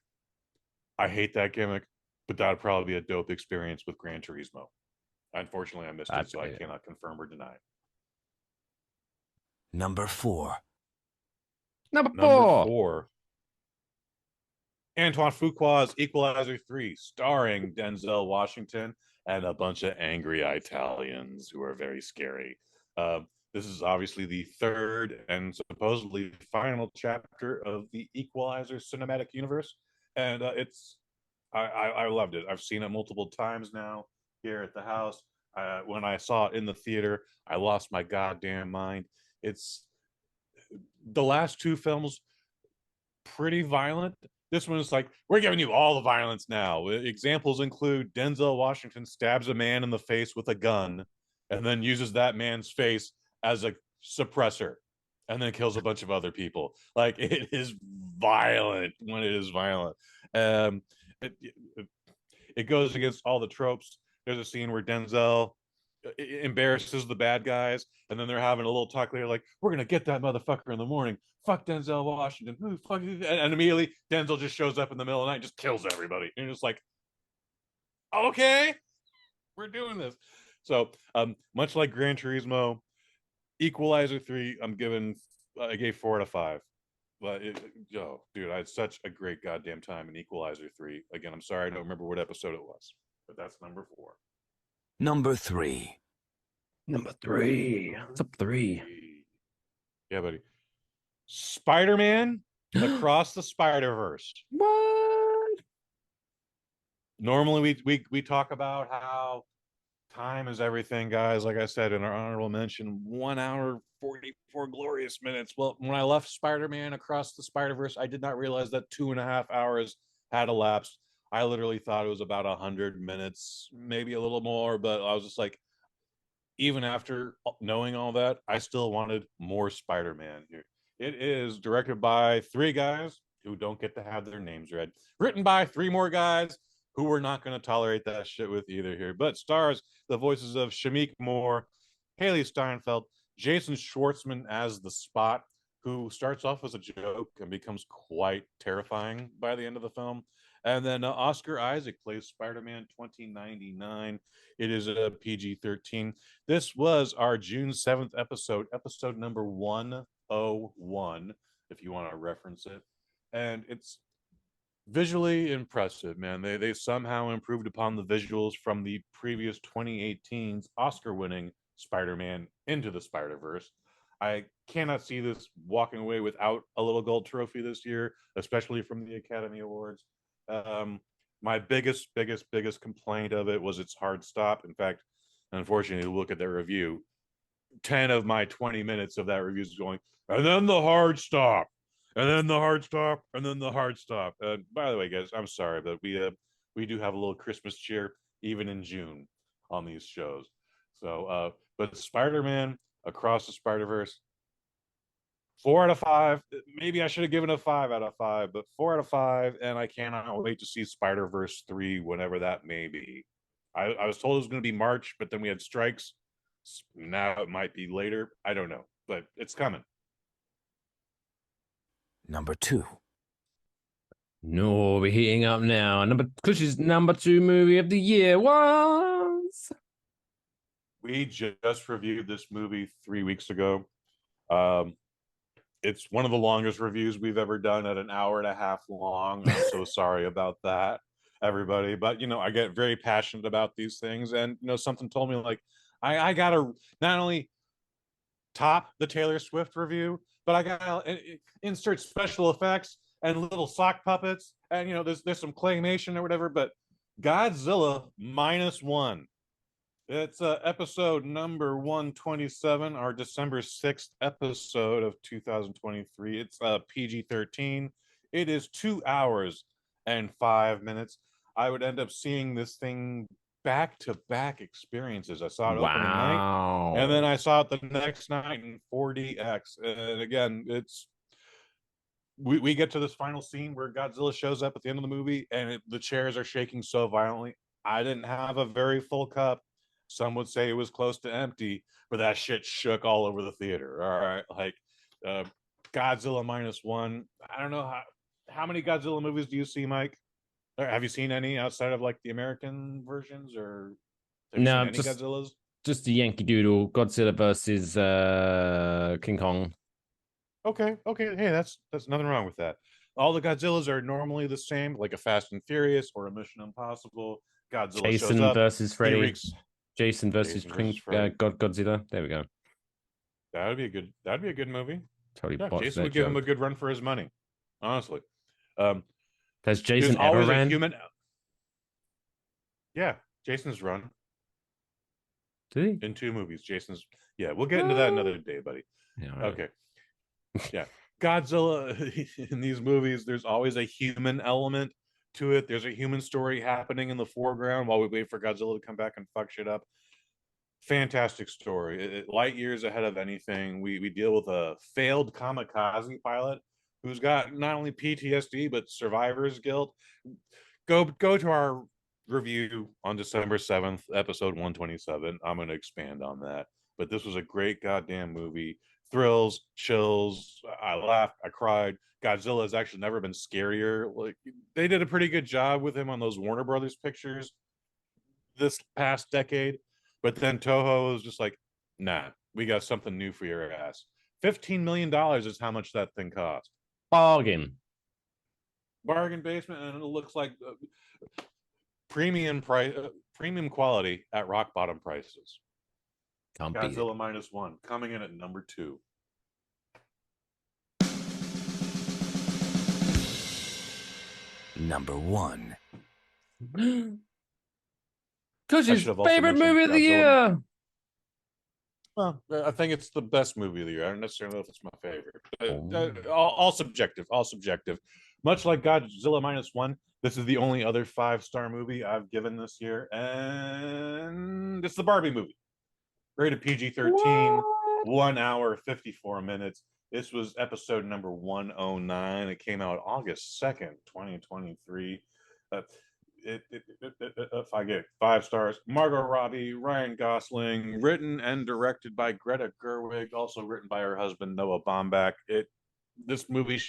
I hate that gimmick, but that'd probably be a dope experience with Gran Turismo. Unfortunately, I missed it, so I cannot confirm or deny. Number 4. Number 4. Antoine Fuqua's Equalizer 3, starring Denzel Washington and a bunch of angry Italians who are very scary. This is obviously the 3rd and supposedly final chapter of the Equalizer cinematic universe, and I loved it. I've seen it multiple times now here at the house. When I saw it in the theater, I lost my goddamn mind. It's the last 2 films, pretty violent. This one's like, we're giving you all the violence now. Examples include Denzel Washington stabs a man in the face with a gun, and then uses that man's face as a suppressor and then kills a bunch of other people. Like, it is violent when it is violent. Um, it, it goes against all the tropes. There's a scene where Denzel embarrasses the bad guys, and then they're having a little talk later, like, we're gonna get that motherfucker in the morning. Fuck Denzel Washington. Ooh, fuck. And immediately Denzel just shows up in the middle of the night and just kills everybody. And you're just like, okay, we're doing this. So much like Gran Turismo, Equalizer 3, I gave 4 out of 5. But dude, I had such a great goddamn time in Equalizer 3. Again, I'm sorry I don't remember what episode it was, but that's number 4. Number 3. Number 3. Top 3. Yeah, buddy. Spider-Man Across the Spider-Verse. What? Normally we talk about how time is everything, guys. Like I said in our honorable mention, 1 hour 44 glorious minutes. Well, when I left Spider-Man Across the Spider-Verse, I did not realize that 2.5 hours had elapsed. I literally thought it was about 100 minutes, maybe a little more, but I was just like, even after knowing all that, I still wanted more Spider-Man here. It is directed by 3 guys who don't get to have their names read, written by 3 more guys who we're not going to tolerate that shit with either here, but stars the voices of Shamik Moore, Haley Steinfeld, Jason Schwartzman as the Spot, who starts off as a joke and becomes quite terrifying by the end of the film. And then Oscar Isaac plays Spider-Man 2099. It is a PG-13. This was our June 7th episode number 101, if you want to reference it. And it's visually impressive, man. They somehow improved upon the visuals from the previous 2018's Oscar-winning Spider-Man Into the Spider-Verse. I cannot see this walking away without a little gold trophy this year, especially from the Academy Awards. My biggest complaint of it was its hard stop. In fact, unfortunately, look at their review. 10 of my 20 minutes of that review is going, and then the hard stop, and then the hard stop, and then the hard stop. By the way, guys, I'm sorry, but we do have a little Christmas cheer even in June on these shows. So, but Spider-Man Across the Spider-Verse, 4 out of 5. Maybe I should have given a 5 out of 5, but 4 out of 5, and I cannot wait to see Spider-Verse 3 whenever that may be. I was told it was going to be March, but then we had strikes. Now it might be later. I don't know, but it's coming. Number 2. No, we're heating up now. Kush's number 2 movie of the year was... We just reviewed this movie 3 weeks ago. It's one of the longest reviews we've ever done at an hour and a half long. I'm so sorry about that, everybody. But, I get very passionate about these things. And, something told me, like, I got to not only top the Taylor Swift review, but I got to insert special effects and little sock puppets. And, there's some claymation or whatever. But Godzilla -1. It's episode number 127, our December 6th episode of 2023. It's PG-13. It is 2 hours and 5 minutes. I would end up seeing this thing back-to-back experiences. I saw it opening night, and then I saw it the next night in 4DX. And again, we get to this final scene where Godzilla shows up at the end of the movie, and the chairs are shaking so violently. I didn't have a very full cup. Some would say it was close to empty, but that shit shook all over the theater. All right, like Godzilla -1. I don't know how many Godzilla movies do you see, Mike? Or have you seen any outside of like the American versions, or have you seen any Godzillas? Just the Yankee Doodle, Godzilla versus King Kong. Okay. Hey, that's nothing wrong with that. All the Godzillas are normally the same, like a Fast and Furious or a Mission Impossible. Godzilla Jason shows up, versus Freddy. Jason versus Godzilla. There we go. That'd be a good movie. Totally yeah, Jason would give him a good run for his money. Honestly. Has Jason ever ran? Yeah, Jason's run. Did he? In 2 movies. Yeah, we'll get into that another day, buddy. Yeah, right. Okay. Yeah. Godzilla in these movies, there's always a human element to it. There's a human story happening in the foreground while we wait for Godzilla to come back and fuck shit up. fantastic story. Light years ahead of anything. We deal with a failed kamikaze pilot who's got not only PTSD but survivor's guilt. Go to our review on December 7th, episode 127. I'm going to expand on that. But this was a great goddamn movie. Thrills, chills. I laughed, I cried. Godzilla has actually never been scarier. Like, they did a pretty good job with him on those Warner Brothers pictures this past decade. But then Toho was just like, nah, we got something new for your ass. $15 million is how much that thing cost. Bargain Basement, and it looks like premium quality at rock bottom prices. Godzilla -1 coming in at number 2. Number 1. Kush's favorite movie of the year. Well, I think it's the best movie of the year. I don't necessarily know if it's my favorite. All subjective. All subjective. Much like Godzilla -1, this is the only other 5-star movie I've given this year, and it's the Barbie movie. Rated PG-13, 1 hour 54 minutes. This was episode number 109. It came out August 2nd, 2023. If I get 5 stars, Margot Robbie, Ryan Gosling, written and directed by Greta Gerwig, also written by her husband Noah Baumbach. This movie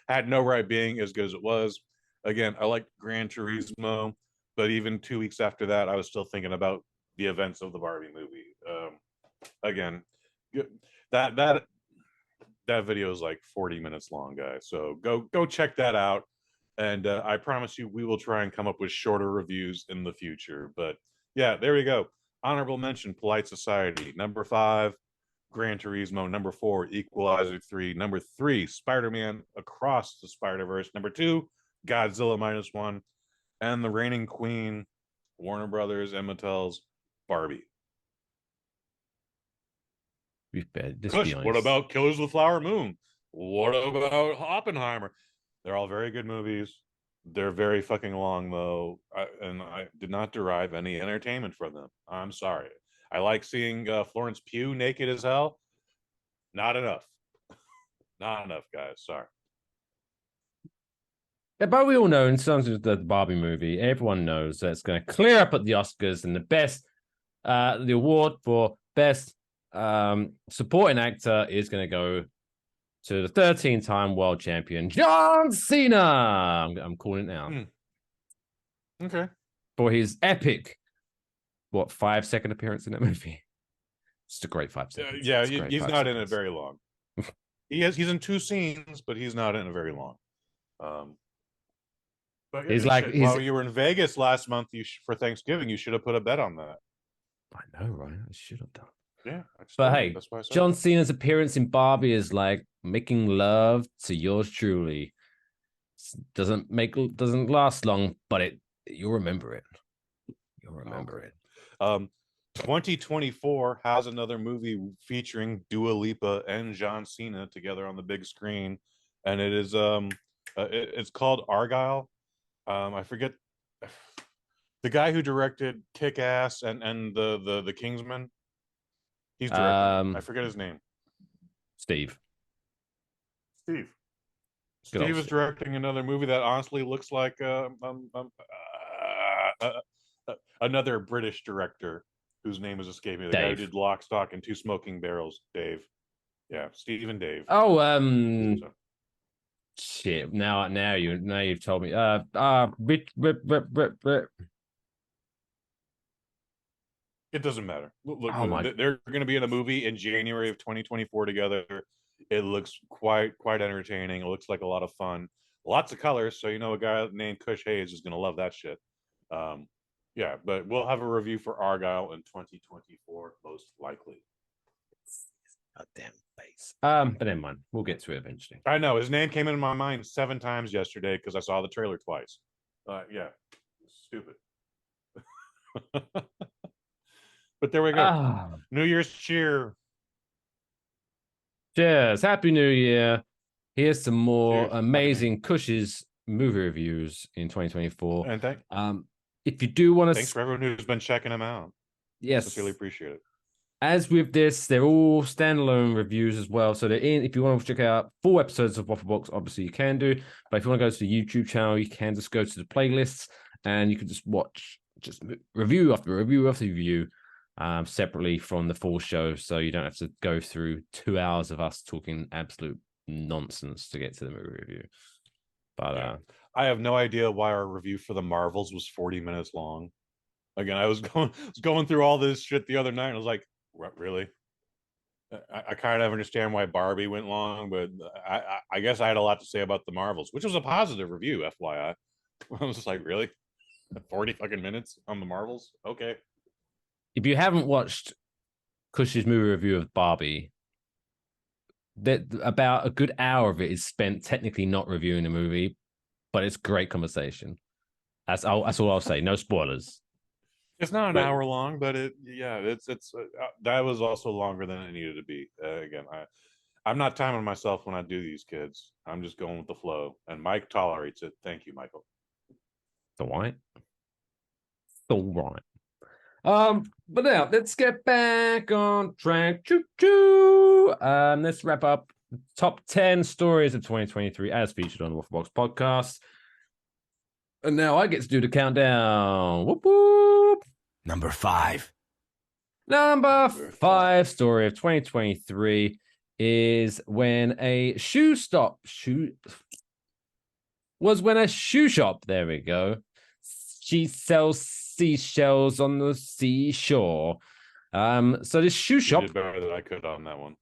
had no right being as good as it was. Again, I liked Gran Turismo, but even 2 weeks after that, I was still thinking about the events of the Barbie movie. Again, that video is like 40 minutes long, guys. So go check that out. And I promise you, we will try and come up with shorter reviews in the future. But yeah, there we go. Honorable mention, Polite Society. Number 5, Gran Turismo. Number 4, Equalizer 3. Number 3, Spider-Man Across the Spider-Verse. Number 2, Godzilla -1. And the reigning queen, Warner Brothers and Mattel's Barbie. Kush, what about Killers of the Flower Moon? What about Oppenheimer? They're all very good movies. They're very fucking long, though, and I did not derive any entertainment from them. I'm sorry. I like seeing Florence Pugh naked as hell. Not enough. Not enough, guys. Sorry. Yeah, but we all know in terms of the Barbie movie, everyone knows that it's going to clear up at the Oscars, and the award for best supporting actor is going to go to the 13-time world champion John Cena. I'm calling it now. Okay. For his epic, 5-second appearance in that movie. Just a great 5 seconds. Yeah, he's not in it very long. He's in 2 scenes, but he's not in it very long. But while you were in Vegas last month, for Thanksgiving, you should have put a bet on that. I know, right? I should have done. Yeah, but hey, John Cena's appearance in Barbie is like making love to yours truly. Doesn't last long, but you'll remember it. You'll remember it. 2024 has another movie featuring Dua Lipa and John Cena together on the big screen, and it is it's called Argyle. I forget the guy who directed Kick-Ass and the Kingsman. He's directing. I forget his name. Steve is directing another movie that honestly looks like another British director whose name is escaping me. The guy who did Lock, Stock, and Two Smoking Barrels. Dave. Yeah, Steve and Dave. Oh, shit. Now you've told me. It doesn't matter. Look, they're going to be in a movie in January of 2024 together. It looks quite entertaining. It looks like a lot of fun. Lots of colors, so a guy named Kush Hayes is going to love that shit. Yeah, but we'll have a review for Argyle in 2024, most likely. Goddamn face. But never mind. We'll get to it eventually. I know his name came into my mind 7 times yesterday because I saw the trailer twice. Yeah, stupid. But there we go. New Year's cheer. Cheers. Happy New Year. Here's some more amazing Kush's movie reviews in 2024. And if you do want to... Thanks for everyone who's been checking them out. Yes. Sincerely appreciate it. as with this, they're all standalone reviews as well. So they're in. If you want to check out full episodes of Waffle Box, obviously you can do. But if you want to go to the YouTube channel, you can just go to the playlists and you can just watch review after review after review separately from the full show. So you don't have to go through 2 hours of us talking absolute nonsense to get to the movie review. But I have no idea why our review for the Marvels was 40 minutes long. Again, I was going through all this shit the other night and I was like, really? I kind of understand why Barbie went long, but I guess I had a lot to say about the Marvels, which was a positive review, FYI. I was just like, really? 40 fucking minutes on the Marvels? Okay. If you haven't watched Kush's movie review of Barbie, that about a good hour of it is spent technically not reviewing the movie, but it's great conversation. That's all I'll say. No spoilers. It's not an hour long, but it's that was also longer than it needed to be. Again, I'm not timing myself when I do these, kids. I'm just going with the flow, and Mike tolerates it. Thank you, Michael. All right. All right. But now let's get back on track. Choo-choo. Let's wrap up the top 10 stories of 2023 as featured on the Waffle Box podcast. And now I get to do the countdown. Whoop whoop. Number 5. Number 5 story of 2023 is when a shoe shop. There we go. She sells seashells on the seashore. So this shoe shop. You did better than I could on that one.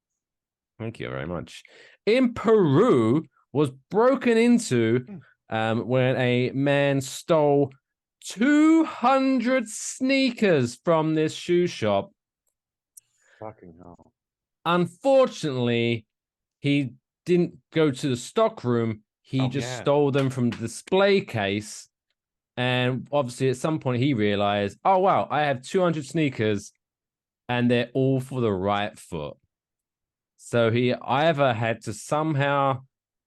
Thank you very much. In Peru was broken into when a man stole 200 sneakers from this shoe shop. Fucking hell. Unfortunately, he didn't go to the stock room. He stole them from the display case. And obviously, at some point, he realized, oh, wow, I have 200 sneakers and they're all for the right foot. So he either had to somehow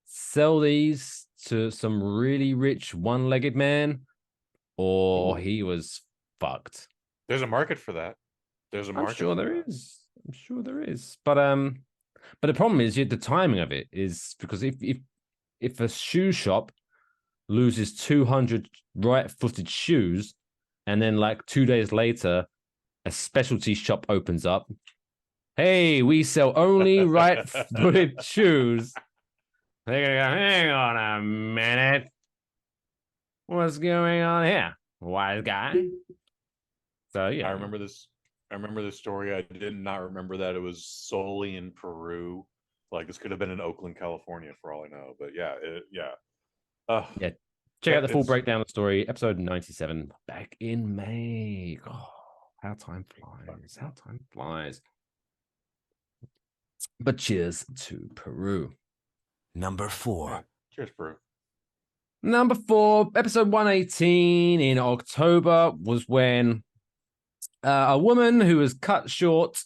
sell these to some really rich one-legged man, or he was fucked. There's a market for that. There's a market. I'm sure there is. But the problem is the timing of it is because if a shoe shop loses 200 right-footed shoes, and then like 2 days later, a specialty shop opens up. Hey, we sell only right-footed shoes. They're gonna go, hang on a minute. What's going on here, wise guy? So yeah, I remember this story. I did not remember that it was solely in Peru. Like this could have been in Oakland, California, for all I know. But yeah. Check out the full breakdown of the story, episode 97, back in May. Oh, how time flies. But cheers to Peru. Number 4. Yeah. Cheers, Peru. Number 4, episode 118 in October was when a woman who was cut short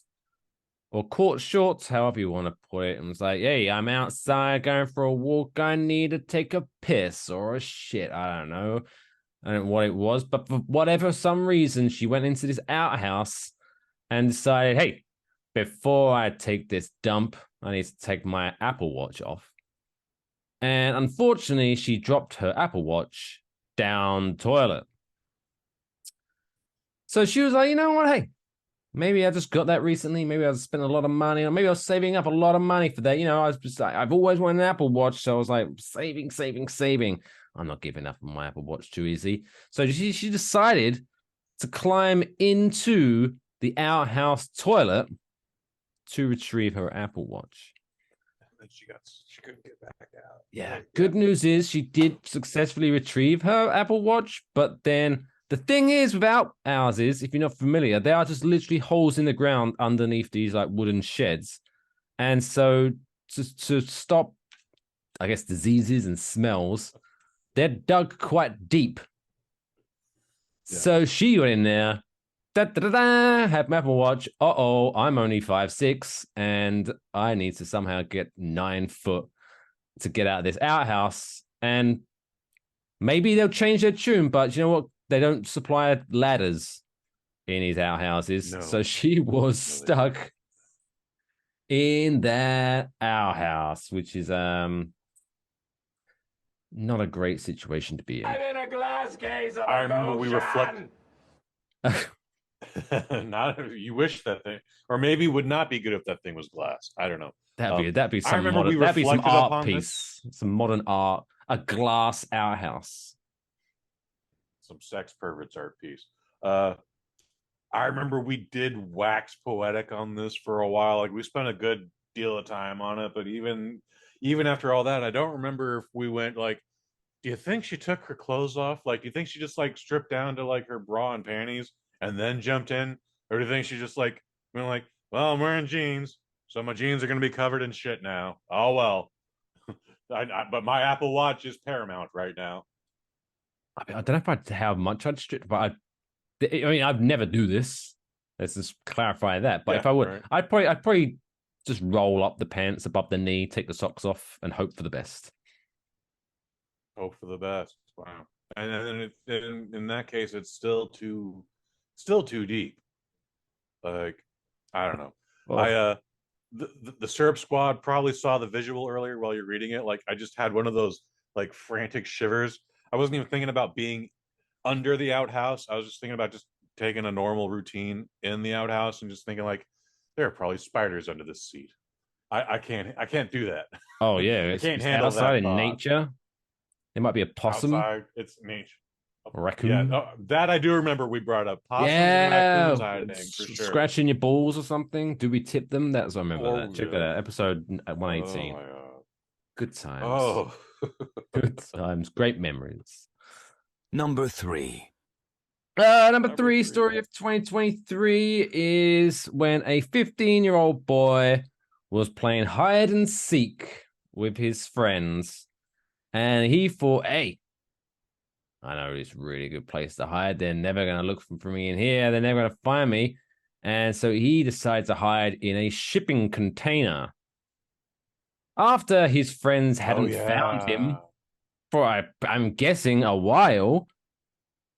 or caught short, however you want to put it, and was like, hey, I'm outside going for a walk. I need to take a piss or a shit. I don't know what it was, but for whatever some reason, she went into this outhouse and decided, hey, before I take this dump, I need to take my Apple Watch off. And unfortunately, she dropped her Apple Watch down the toilet. So she was like, you know what? Hey, maybe I just got that recently. Maybe I spent a lot of money, or maybe I was saving up a lot of money for that. You know, I was just like, I've always wanted an Apple Watch. So I was like, saving. I'm not giving up on my Apple Watch too easy. So she decided to climb into the outhouse toilet to retrieve her Apple Watch. She couldn't get back out. Yeah. Good news is she did successfully retrieve her Apple Watch, but then the thing is about ours is, if you're not familiar, they are just literally holes in the ground underneath these like wooden sheds. And so to stop, I guess, diseases and smells, they're dug quite deep. Yeah. So she went in there, have my Apple Watch. I'm only 5'6", and I need to somehow get 9 foot to get out of this outhouse. And maybe they'll change their tune, but you know what? They don't supply ladders. in his outhouses. No. So she was No, they stuck in that outhouse, which is not a great situation to be in. I'm in a glass case of I remember we emotion. Not you wish that thing, or maybe would not be good if that thing was glass. I don't know. That'd be I some remember modern, we that'd be some reflected art upon piece, some modern art, a glass outhouse. Some sex perverts art piece. I remember we did wax poetic on this for a while. Like we spent a good deal of time on it, but even after all that, I don't remember if we went like, do you think she took her clothes off? Like, do you think she just like stripped down to like her bra and panties and then jumped in? Or do you think she just like went like, well, I'm wearing jeans, so my jeans are gonna be covered in shit now. Oh well. But my Apple Watch is paramount right now. I don't know if how much I'd strip, but I mean, I'd never do this. Let's just clarify that. But Yeah, if I would, right. I'd probably just roll up the pants above the knee, take the socks off, and hope for the best. Hope for the best. Wow. And then in that case, it's still too deep. Like, I don't know. Oh. The syrup squad probably saw the visual earlier while you're reading it. Like, I just had one of those like frantic shivers. I wasn't even thinking about being under the outhouse. I was just thinking about just taking a normal routine in the outhouse and just thinking like, there are probably spiders under this seat. I can't do that. Oh yeah, I it's can't handle outside that in thought. nature. There might be a possum, Outside, it's nature. raccoon. Yeah, that I do remember. We brought up possums and raccoons hiding for sure. Scratching your balls or something. Do we tip them? That's I remember Oh, that. Check yeah. that out. Episode 118. Oh my god. Good times. Oh. Good times. Great memories. Number 3. Number three story of 2023 is when a 15-year-old boy was playing hide and seek with his friends, and he thought, hey, I know this really good place to hide. They're never going to look for me in here. They're never going to find me. And so he decided to hide in a shipping container. After his friends hadn't found him for, I'm guessing, a while,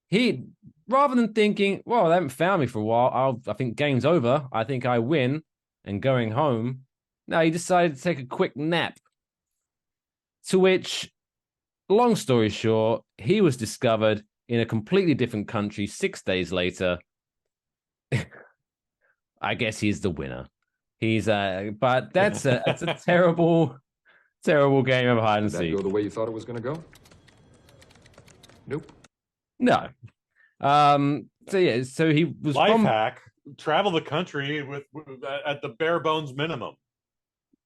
he, rather than thinking, well, they haven't found me for a while, I think game's over, I think I win, and going home, no, he decided to take a quick nap. To which, long story short, he was discovered in a completely different country 6 days later. I guess he's the winner. He's but that's it's a terrible, terrible game of hide and seek. Did that go the way you thought it was going to go? Nope. No. So yeah, so he was Life hack: travel the country with at the bare bones minimum.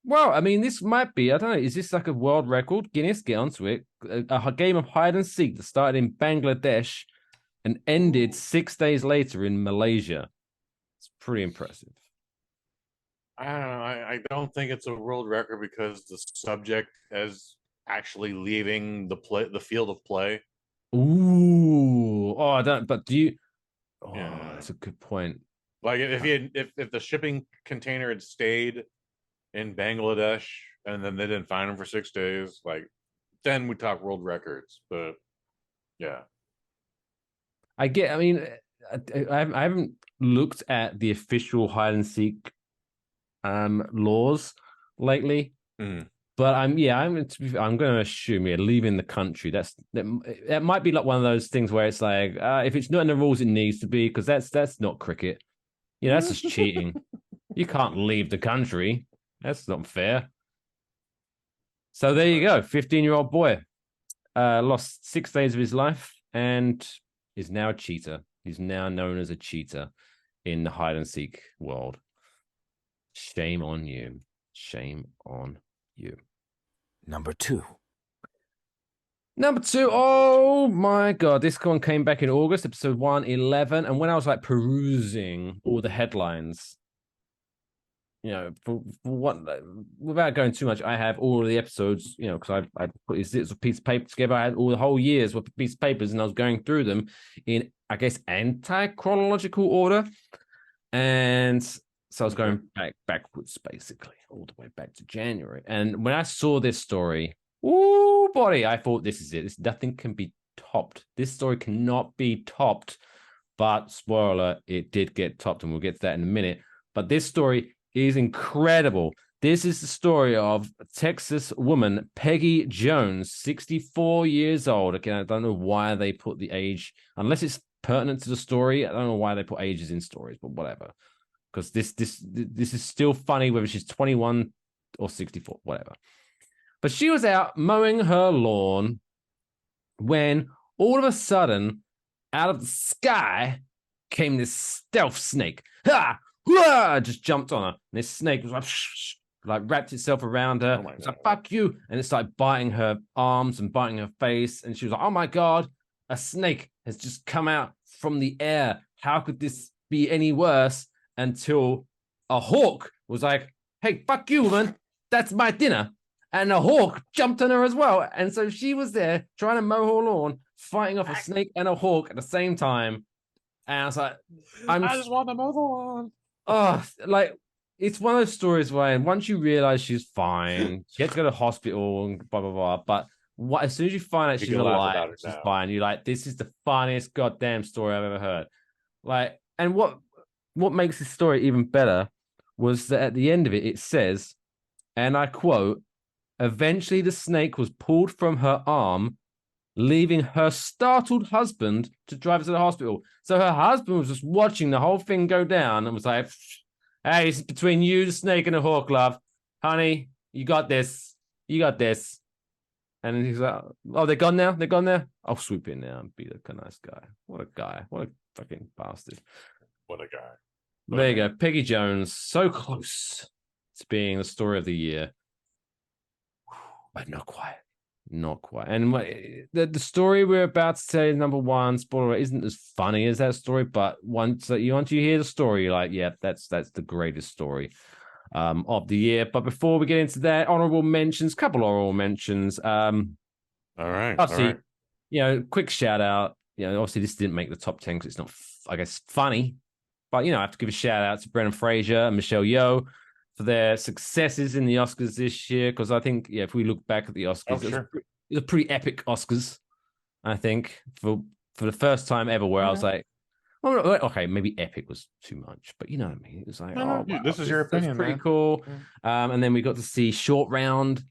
Well, I mean, this might be, I don't know, is this like a world record? Guinness, get onto it. A game of hide and seek that started in Bangladesh and ended 6 days later in Malaysia. It's pretty impressive. I don't know. I don't think it's a world record because the subject is actually leaving the field of play. Ooh. Oh, I don't, but do you? Oh, Yeah. that's a good point. Like if the shipping container had stayed in Bangladesh and then they didn't find him for 6 days, like then we talk world records. But yeah, I mean, I haven't looked at the official hide and seek laws lately. But I'm going to assume leaving the country. That might be like one of those things where it's like if it's not in the rules, it needs to be, because that's not cricket. You know, that's just cheating. You can't leave the country. That's not fair. So there you go. 15-year-old boy lost 6 days of his life and is now a cheater. He's now known as a cheater in the hide and seek world. Shame on you. Shame on you. Number 2. Number 2, oh my God. This one came back in August, episode 111. And when I was like perusing all the headlines, you know, for what, without going too much, I have all of the episodes, you know, because I put these little piece of paper together. I had all the whole year's worth of piece of papers, and I was going through them in, I guess, anti-chronological order. And so I was going backwards, basically, all the way back to January. And when I saw this story, ooh, buddy, I thought this is it. Nothing can be topped. This story cannot be topped But spoiler alert, it did get topped, and we'll get to that in a minute. But this story is incredible. This is the story of Texas woman Peggy Jones, 64 years old. Again, I don't know why they put the age, unless it's pertinent to the story. I don't know why they put ages in stories, but whatever. Because this is still funny whether she's 21 or 64, whatever. But she was out mowing her lawn when all of a sudden, out of the sky, came this stealth snake. Ha! Just jumped on her. And this snake was like wrapped itself around her. It's like, fuck you. And it started biting her arms and biting her face. And she was like, oh my God, a snake has just come out from the air. How could this be any worse? Until a hawk was like, hey, fuck you, woman. That's my dinner. And a hawk jumped on her as well. And so she was there trying to mow her lawn, fighting off a snake and a hawk at the same time. And I was like, I just want to mow the lawn. Oh, like, it's one of those stories where once you realize she's fine, she had to go to the hospital and blah, blah, blah. But as soon as you find out she's alive, she's fine. You're like, this is the funniest goddamn story I've ever heard. Like, and what makes this story even better was that at the end of it, it says, and I quote, eventually the snake was pulled from her arm, leaving her startled husband to drive her to the hospital. So her husband was just watching the whole thing go down and was like, hey, it's between you, the snake, and the hawk, love. Honey, you got this. You got this. And he's like, oh, they're gone now? They're gone now? I'll swoop in now and be like a nice guy. What a guy. What a fucking bastard. What a guy. There you go. Peggy Jones, so close to being the story of the year. But not quite. Not quite. And the story we're about to say, number one, spoiler, isn't as funny as that story. But once you hear the story, you're like, yeah, that's the greatest story of the year. But before we get into that, honorable mentions, couple honorable mentions. All right. Obviously, quick shout out. Obviously this didn't make the top 10 because it's not, I guess, funny. But, I have to give a shout out to Brendan Fraser and Michelle Yeoh for their successes in the Oscars this year. Because I think, if we look back at the Oscars, it was a pretty epic Oscars, I think, for the first time ever where I was like, oh, okay, maybe epic was too much. But you know what I mean? It was like, wow, this is your opinion, pretty man. cool. And then we got to see Short Round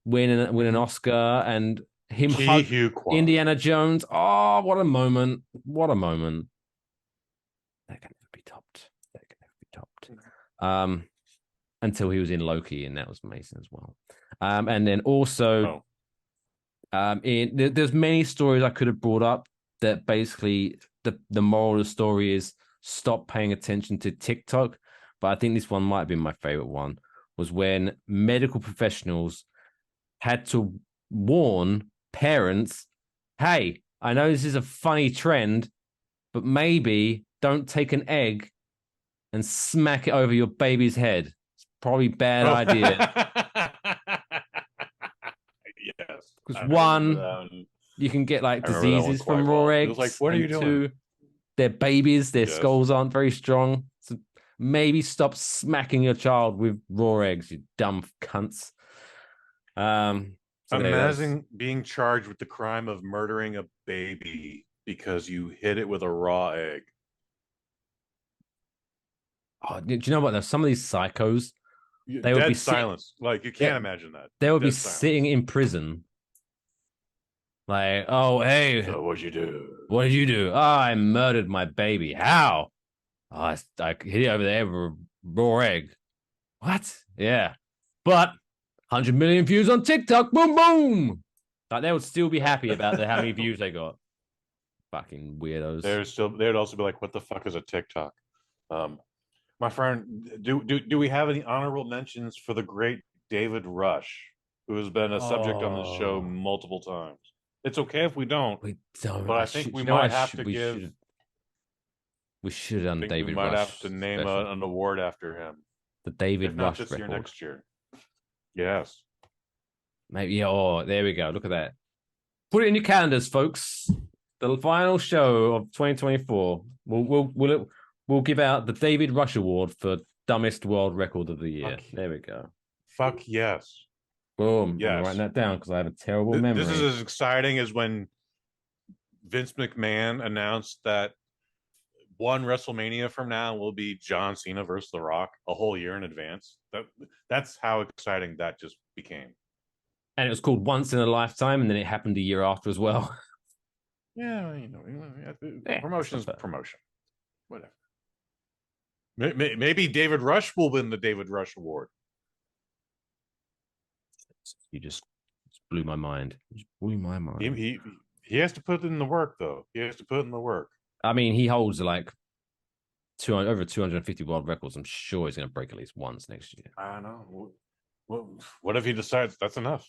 win an Oscar and him hug Indiana Jones. Oh, what a moment. What a moment. That can never be topped. Until he was in Loki, and that was amazing as well. And then also, there's many stories I could have brought up that basically the moral of the story is stop paying attention to TikTok. But I think this one might have been my favorite one, was when medical professionals had to warn parents, hey, I know this is a funny trend, but maybe don't take an egg and smack it over your baby's head. It's probably a bad idea. Yes. Because one, you can get like diseases from raw eggs. It was like, what are you doing? Two, they're babies, their skulls aren't very strong. So maybe stop smacking your child with raw eggs, you dumb cunts. Imagine being charged with the crime of murdering a baby because you hit it with a raw egg. Oh, do you know what? There's some of these psychos. They would be silence. Like, you can't imagine that. They would be sitting in prison. Like, oh, hey. So what'd you do? What did you do? Oh, I murdered my baby. How? Oh, I hit it over there with a raw egg. What? Yeah. But 100 million views on TikTok. Boom, boom. Like, they would still be happy about how many views they got. Fucking weirdos. They'd also be like, what the fuck is a TikTok? My friend, do we have any honorable mentions for the great David Rush, who has been a subject on this show multiple times? It's okay if we don't. We don't. But I think we might have to give. We should have done David Rush. We might have to name an award after him. The David Rush this record. year, next year. Yes. Maybe. Oh, there we go. Look at that. Put it in your calendars, folks. The final show of 2024. We'll give out the David Rush Award for dumbest world record of the year. There we go. Fuck yes. Boom. Yes. I'm writing that down because I have a terrible memory. This is as exciting as when Vince McMahon announced that one WrestleMania from now will be John Cena versus The Rock a whole year in advance. That's how exciting that just became. And it was called Once in a Lifetime, and then it happened a year after as well. Yeah, promotion is promotion. Whatever. Maybe David Rush will win the David Rush Award. You just blew my mind. Just blew my mind. He has to put in the work, though. He has to put in the work. I mean, he holds like over 250 world records. I'm sure he's going to break at least once next year. I know. What if he decides that's enough?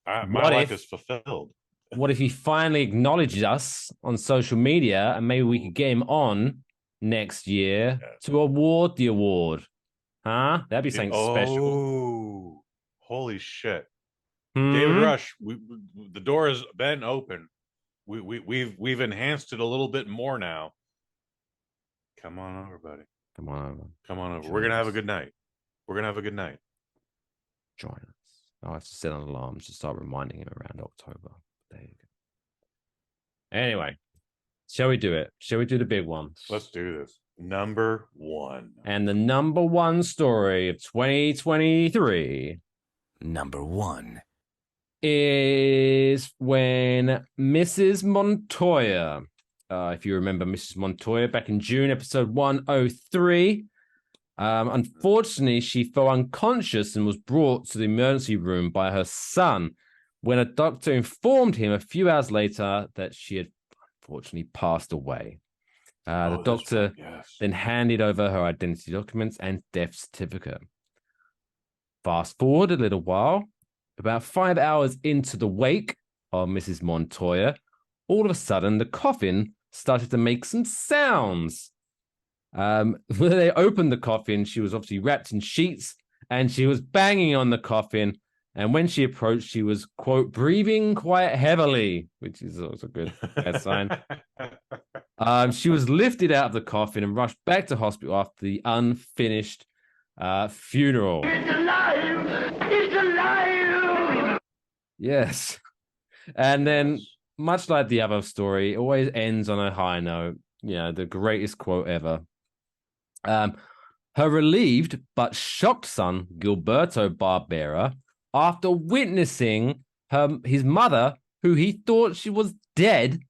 My life is fulfilled. What if he finally acknowledges us on social media, and maybe we could get him on next year to award the award? Huh? That'd be something special. Oh, holy shit! David Rush, the door has been open. We've enhanced it a little bit more now. Come on over, buddy. Come on over. Come on over. We're gonna have a good night. We're gonna have a good night. Join us. I'll have to set an alarm to start reminding him around October. There you go. Anyway, shall we do it? Shall we do the big one? Let's do this. Number 1. And the number 1 story of 2023. Number 1. Is when Mrs. Montoya, if you remember Mrs. Montoya back in June, episode 103, unfortunately, she fell unconscious and was brought to the emergency room by her son when a doctor informed him a few hours later that she had unfortunately passed away. The doctor then handed over her identity documents and death certificate. Fast forward a little while, about 5 hours into the wake of Mrs. Montoya, all of a sudden the coffin started to make some sounds. When they opened the coffin, she was obviously wrapped in sheets and she was banging on the coffin. And when she approached, she was, quote, breathing quite heavily, which is also a good sign. She was lifted out of the coffin and rushed back to hospital after the unfinished funeral. It's alive! It's alive! Yes. And then, much like the other story, it always ends on a high note. You know, the greatest quote ever. Her relieved but shocked son, Gilberto Barbera, after witnessing his mother, who he thought she was dead,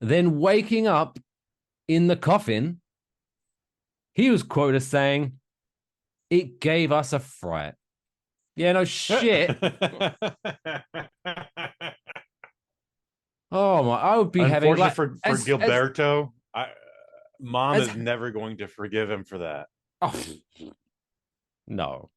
then waking up in the coffin, he was quoted as saying, "It gave us a fright." Yeah, no shit. Oh my! I would be having like for Gilberto. Mom is never going to forgive him for that. Oh, no.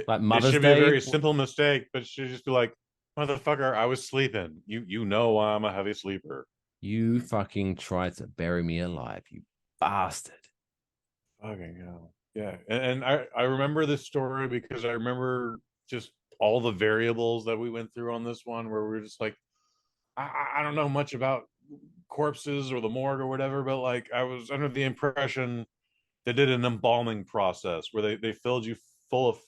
Like Mother's Day. It should be a very simple mistake, but she'd just be like, "Motherfucker, I was sleeping. You know I'm a heavy sleeper. You fucking tried to bury me alive, you bastard." Fucking hell. Yeah. And I remember this story because I remember just all the variables that we went through on this one where we were just like, I don't know much about corpses or the morgue or whatever, but like I was under the impression they did an embalming process where they filled you full of,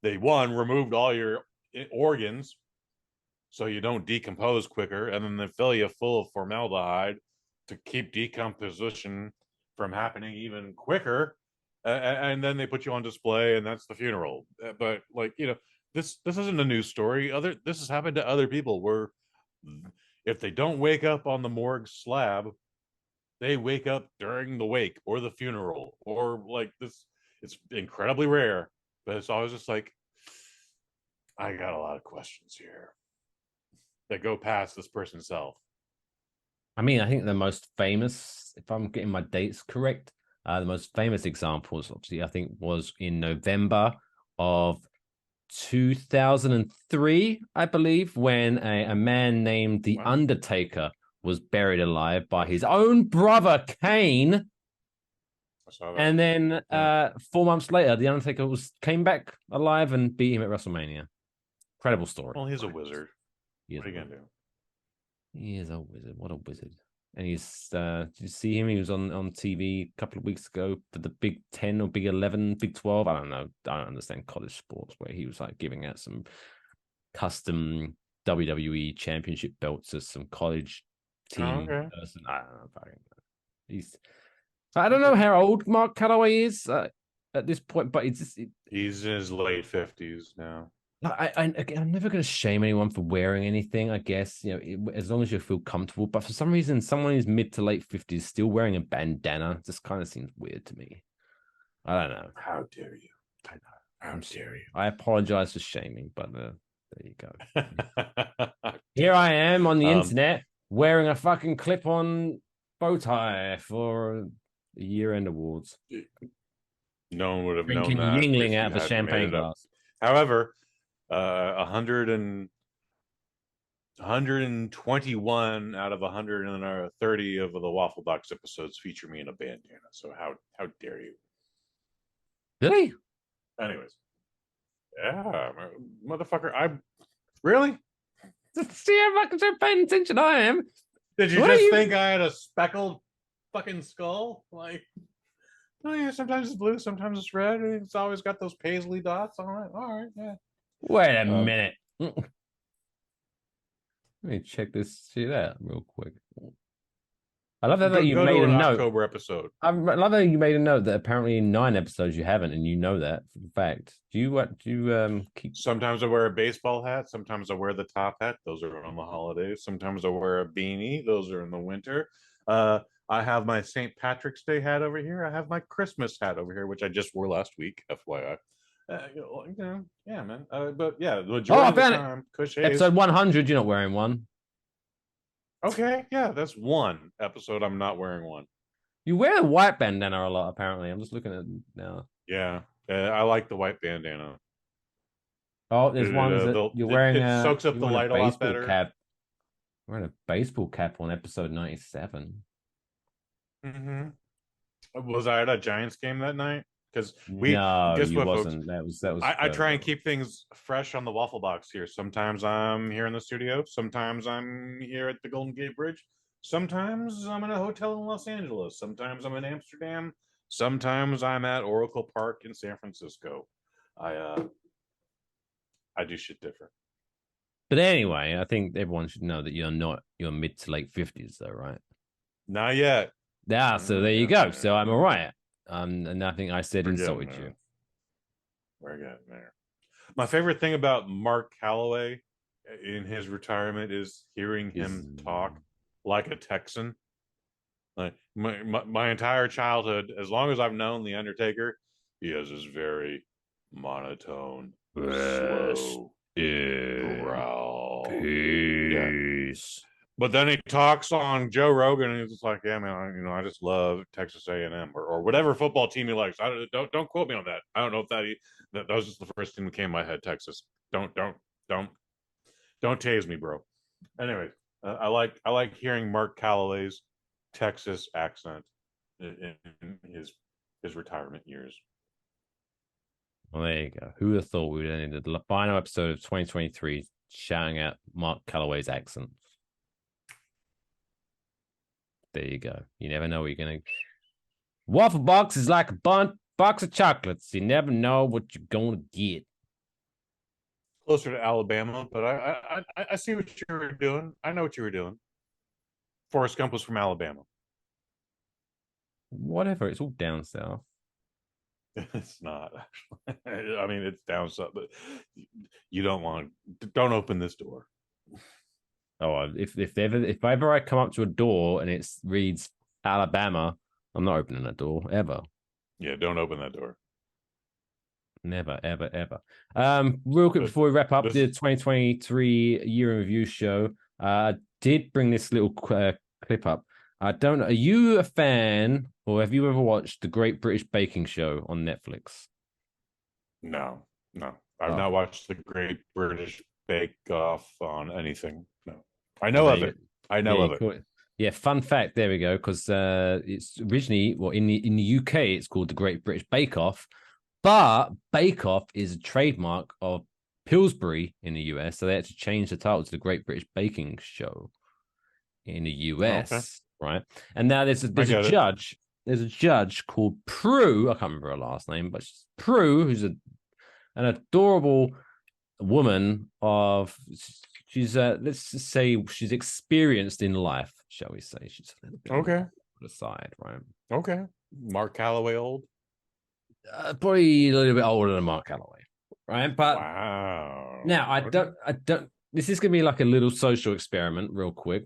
they removed all your organs so you don't decompose quicker, and then they fill you full of formaldehyde to keep decomposition from happening even quicker, and then they put you on display, and that's the funeral. But like, you know, this isn't a news story. This has happened to other people where if they don't wake up on the morgue slab, they wake up during the wake or the funeral, or like this. It's incredibly rare, but it's always just like, I got a lot of questions here that go past this person's self. I mean, I think the most famous, if I'm getting my dates correct, the most famous examples, obviously, I think was in November of 2003, I believe, when a man named The Undertaker was buried alive by his own brother, Kane. And then 4 months later, The Undertaker came back alive and beat him at WrestleMania. Incredible story. Well, he's a wizard. What are you going to do? He is a wizard. What a wizard. And he's, did you see him? He was on TV a couple of weeks ago for the Big 10 or Big 11, Big 12. I don't know. I don't understand college sports, where he was like giving out some custom WWE championship belts to some college team person. I don't know. I don't know how old Mark Calloway is at this point, but he's in his late 50s now. I'm never going to shame anyone for wearing anything, I guess, as long as you feel comfortable. But for some reason, someone who's mid to late 50s still wearing a bandana just kind of seems weird to me. I don't know. How dare you? I know. How dare you? I apologize for shaming, but there you go. Here I am on the internet wearing a fucking clip-on bow tie for the year-end awards. No one would have Drinking known that. Yingling out of a champagne glass. However, 121 out of 130 of the Waffle Box episodes feature me in a bandana. So how dare you? Really? Anyways, yeah, motherfucker. Really? See how fucking paying attention I am. Did you just think I had a speckled fucking skull? Like, oh yeah, sometimes it's blue, sometimes it's red. It's always got those paisley dots on it. All right, yeah. Wait a minute. Let me check this shit out real quick. I love that you made a note. October episode. I love that you made a note that apparently in 9 episodes you haven't, and you know that in fact. Do you keep? Sometimes I wear a baseball hat. Sometimes I wear the top hat. Those are on the holidays. Sometimes I wear a beanie. Those are in the winter. I have my St. Patrick's Day hat over here. I have my Christmas hat over here, which I just wore last week. FYI. Yeah, man. But yeah, the majority of the time, Kush episode 100. You're not wearing one. Okay, yeah, that's one episode I'm not wearing one. You wear a white bandana a lot, apparently. I'm just looking at it now. Yeah, I like the white bandana. Oh, there's one that you're wearing. It soaks up the light a lot better. Cap. Wearing a baseball cap on episode 97. Was I at a Giants game that night? Because guess what, wasn't. Folks? That was. I try and keep things fresh on the Waffle Box here. Sometimes I'm here in the studio. Sometimes I'm here at the Golden Gate Bridge. Sometimes I'm in a hotel in Los Angeles. Sometimes I'm in Amsterdam. Sometimes I'm at Oracle Park in San Francisco. I do shit different. But anyway, I think everyone should know that you're mid to late 50s, though, right? Not yet. Yeah. So there you go. So I'm all right. And nothing I said insulted you. We're getting there. My favorite thing about Mark Calloway in his retirement is hearing him talk like a Texan. Like my entire childhood, as long as I've known the Undertaker, he has this very monotone, slow growl. Peace. Yeah. But then he talks on Joe Rogan, and he's just like, "Yeah, man, I just love Texas A&M or whatever football team he likes." Don't quote me on that. I don't know if that was just the first thing that came to my head. Texas. Don't tase me, bro. Anyway, I like hearing Mark Calloway's Texas accent in his retirement years. Well, there you go. Who would have thought we would end the final episode of 2023 shouting out Mark Calloway's accent? There you go. You never know what you're going to... Waffle Box is like a box of chocolates. You never know what you're going to get. Closer to Alabama, but I see what you were doing. I know what you were doing. Forrest Gump was from Alabama. Whatever. It's all down south. It's not. I mean, it's down south, but you don't open this door. Oh, if ever I come up to a door and it reads Alabama, I'm not opening that door ever. Yeah, don't open that door. Never, ever, ever. Real quick before we wrap up the 2023 year in review show, I did bring this little clip up. I don't know. Are you a fan, or have you ever watched the Great British Baking Show on Netflix? No. I've not watched the Great British Bake Off on anything. No. I know of it. Cool. Yeah, fun fact. There we go. Because it's originally, in the UK, it's called the Great British Bake Off, but Bake Off is a trademark of Pillsbury in the US, so they had to change the title to the Great British Baking Show in the US, right? And now there's a judge. There's a judge called Prue. I can't remember her last name, but she's Prue, who's an adorable woman of. She's let's just say she's experienced in life, shall we say? She's a little bit on the side, right? Okay. Mark Calloway old? Probably a little bit older than Mark Calloway, right? But Wow. now I don't. This is gonna be like a little social experiment, real quick,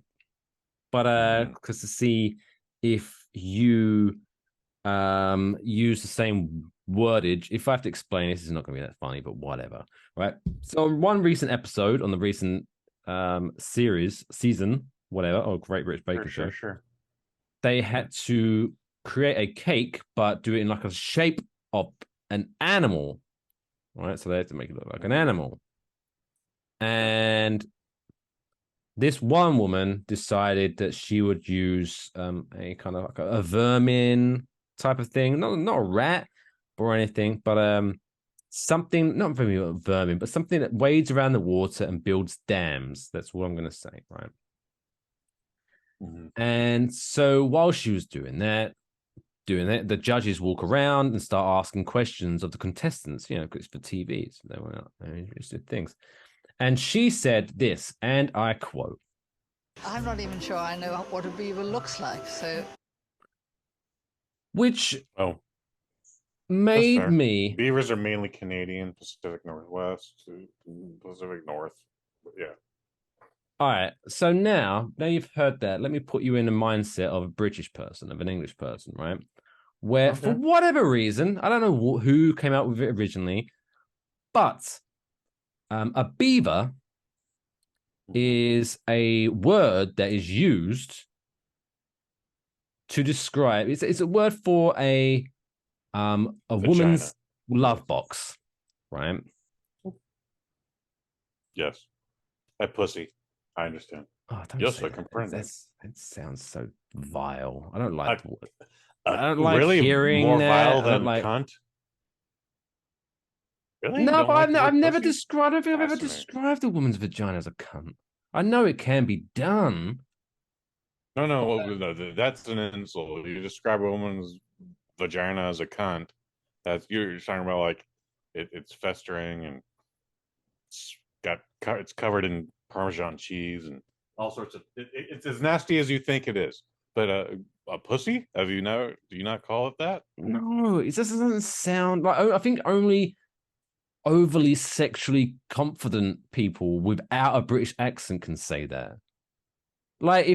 but because to see if you use the same wordage. If I have to explain, this is not gonna be that funny, but whatever, right? So on one recent episode on the recent season, whatever, or Great British Baking Show, Sure. they had to create a cake, but do it in like a shape of an animal, right? So they had to make it look like an animal. And this one woman decided that she would use a kind of like a vermin type of thing, not a rat or anything, but something, not very vermin, but something that wades around the water and builds dams. That's what I'm going to say, right? And so while she was doing that, the judges walk around and start asking questions of the contestants, you know, because it's for TV, so they were interested things. And she said this, and I quote, I'm not even sure I know what a beaver looks like, so. Which made me. Beavers are mainly Canadian, Pacific Northwest, Pacific North. Yeah. All right. So now you've heard that. Let me put you in the mindset of a British person, of an English person, right? Where for whatever reason, I don't know who came out with it originally, but a beaver is a word that is used to describe. It's a word for a woman's love box, right? Yes, a pussy. I understand. Oh, yes, I comprehend. That sounds so vile. I don't like. I don't like really hearing more that. vile than cunt. Really? No, but I've never described. I don't think I've ever described a woman's vagina as a cunt. I know it can be done. No, that's an insult. You describe a woman's vagina as a cunt. That's you're talking about like it's festering and it's covered in Parmesan cheese and all sorts of. It's as nasty as you think it is. But a pussy? Do you not call it that? No, it just doesn't sound like. I think only overly sexually confident people without a British accent can say that. Like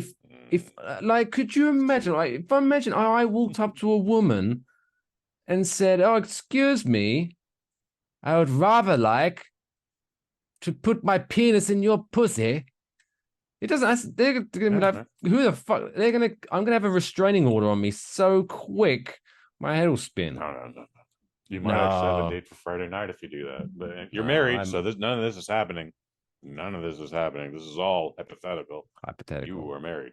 if like, could you imagine? Like, if I walked up to a woman and said, "Oh, excuse me, I would rather like to put my penis in your pussy." It doesn't. They're gonna be like, who the fuck? I'm gonna have a restraining order on me so quick, my head will spin. No. You might actually have a date for Friday night if you do that. But you're married, so none of this is happening. None of this is happening. This is all hypothetical. You were married.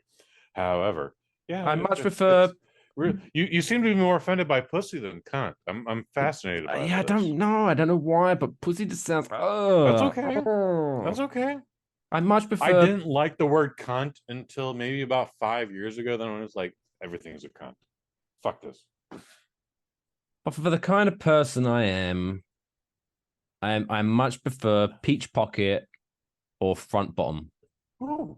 However, yeah, I much prefer. You seem to be more offended by pussy than cunt. I'm fascinated by I don't know. I don't know why, but pussy just sounds. That's okay. That's okay. I much prefer. I didn't like the word cunt until maybe about 5 years ago. Then I was like, everything's a cunt. Fuck this. But for the kind of person I am, I much prefer peach pocket or front bottom. Oh.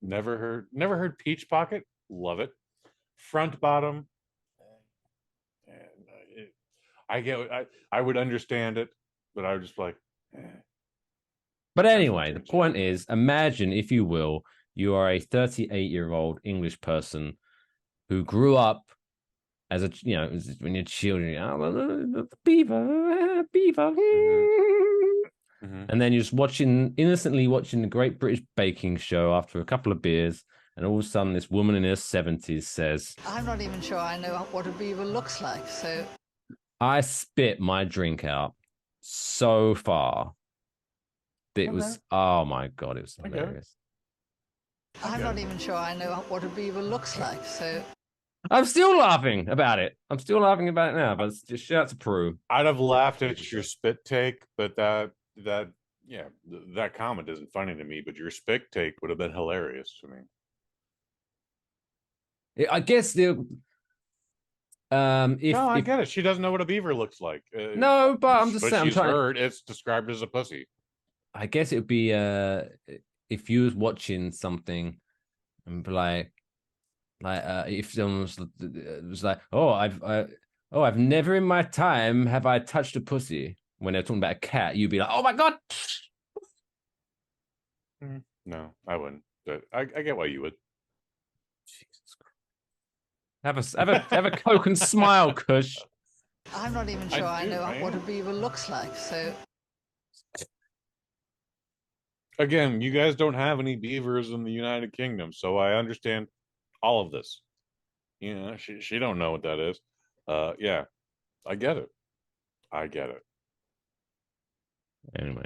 Never heard peach pocket. Love it. Front bottom. And I would understand it, but I would just like. But anyway, the point is, imagine, if you will, you are a 38-year-old English person who grew up as a, you know, when you're children, beaver. And then you're just innocently watching the Great British Baking Show after a couple of beers, and all of a sudden this woman in her 70s says, I'm not even sure I know what a beaver looks like, so. I spit my drink out so far. It was, oh my God, it was hilarious. I'm not even sure I know what a beaver looks like, so. I'm still laughing about it. I'm still laughing about it now, but it's just shout out to Prue. I'd have laughed at your spit take, but that comment isn't funny to me, but your spit take would have been hilarious to me. I guess I get it. She doesn't know what a beaver looks like. No, but I'm just saying. She's heard it's described as a pussy. I guess it would be if you was watching something and be like, Like if someone was like, I've never in my time have I touched a pussy. When they're talking about a cat, you'd be like, oh my god. No, I wouldn't. But I get why you would. Jesus Christ. Have a Coke and smile, Kush. I'm not even sure I know what a man. beaver looks like, so... Again, you guys don't have any beavers in the United Kingdom, so I understand all of this. You know, she don't know what that is. Yeah, I get it. I get it. Anyway.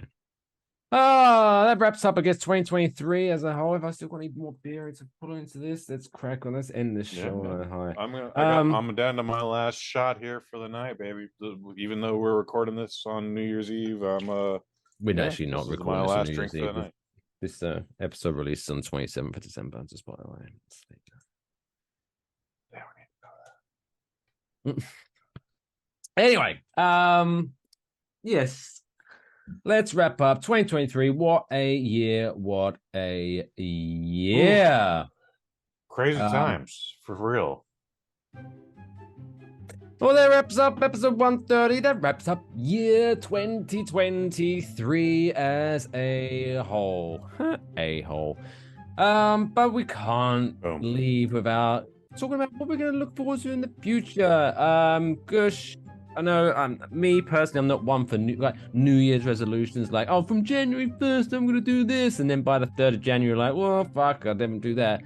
Oh, that wraps up, I guess, 2023 as a whole. If I still got any more beer to put into this, let's crack on. Let's end this show on a high. I'm down to my last shot here for the night, baby. Even though we're recording this on New Year's Eve, we're actually not recording my this on last New Year's drink for the Eve. night. This episode released on 27th of December, just by the way. Anyway, yes, let's wrap up 2023. What a year! What a year! Crazy times for real. Well, that wraps up episode 130. That wraps up year 2023 as a whole. But we can't leave without talking about what we're going to look forward to in the future. Gush, I know, me personally, I'm not one for New Year's resolutions. Like, oh, from January 1st, I'm going to do this, and then by the 3rd of January, like, well, fuck, I didn't do that.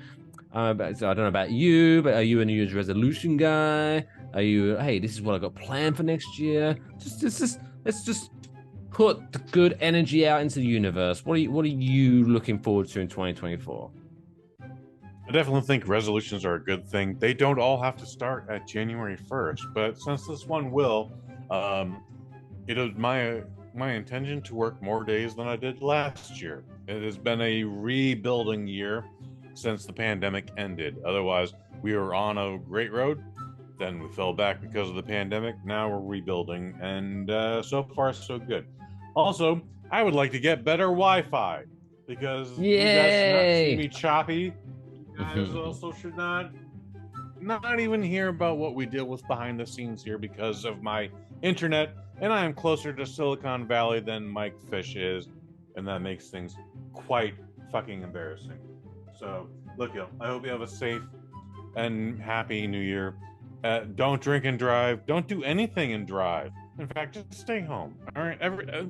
So I don't know about you, but are you a New Year's resolution guy? Are you, hey, this is what I got planned for next year? Let's just put the good energy out into the universe. What are you looking forward to in 2024? I definitely think resolutions are a good thing. They don't all have to start at January 1st, but since this one will, it is my intention to work more days than I did last year. It has been a rebuilding year since the pandemic ended. Otherwise, we were on a great road. Then we fell back because of the pandemic. Now we're rebuilding, and so far so good. Also, I would like to get better Wi-Fi because you guys should not see me choppy. You guys also should not even hear about what we deal with behind the scenes here because of my internet. And I am closer to Silicon Valley than Mike Fish is, and that makes things quite fucking embarrassing. So, look, I hope you have a safe and happy New Year. Don't drink and drive. Don't do anything and drive. In fact, just stay home. All right.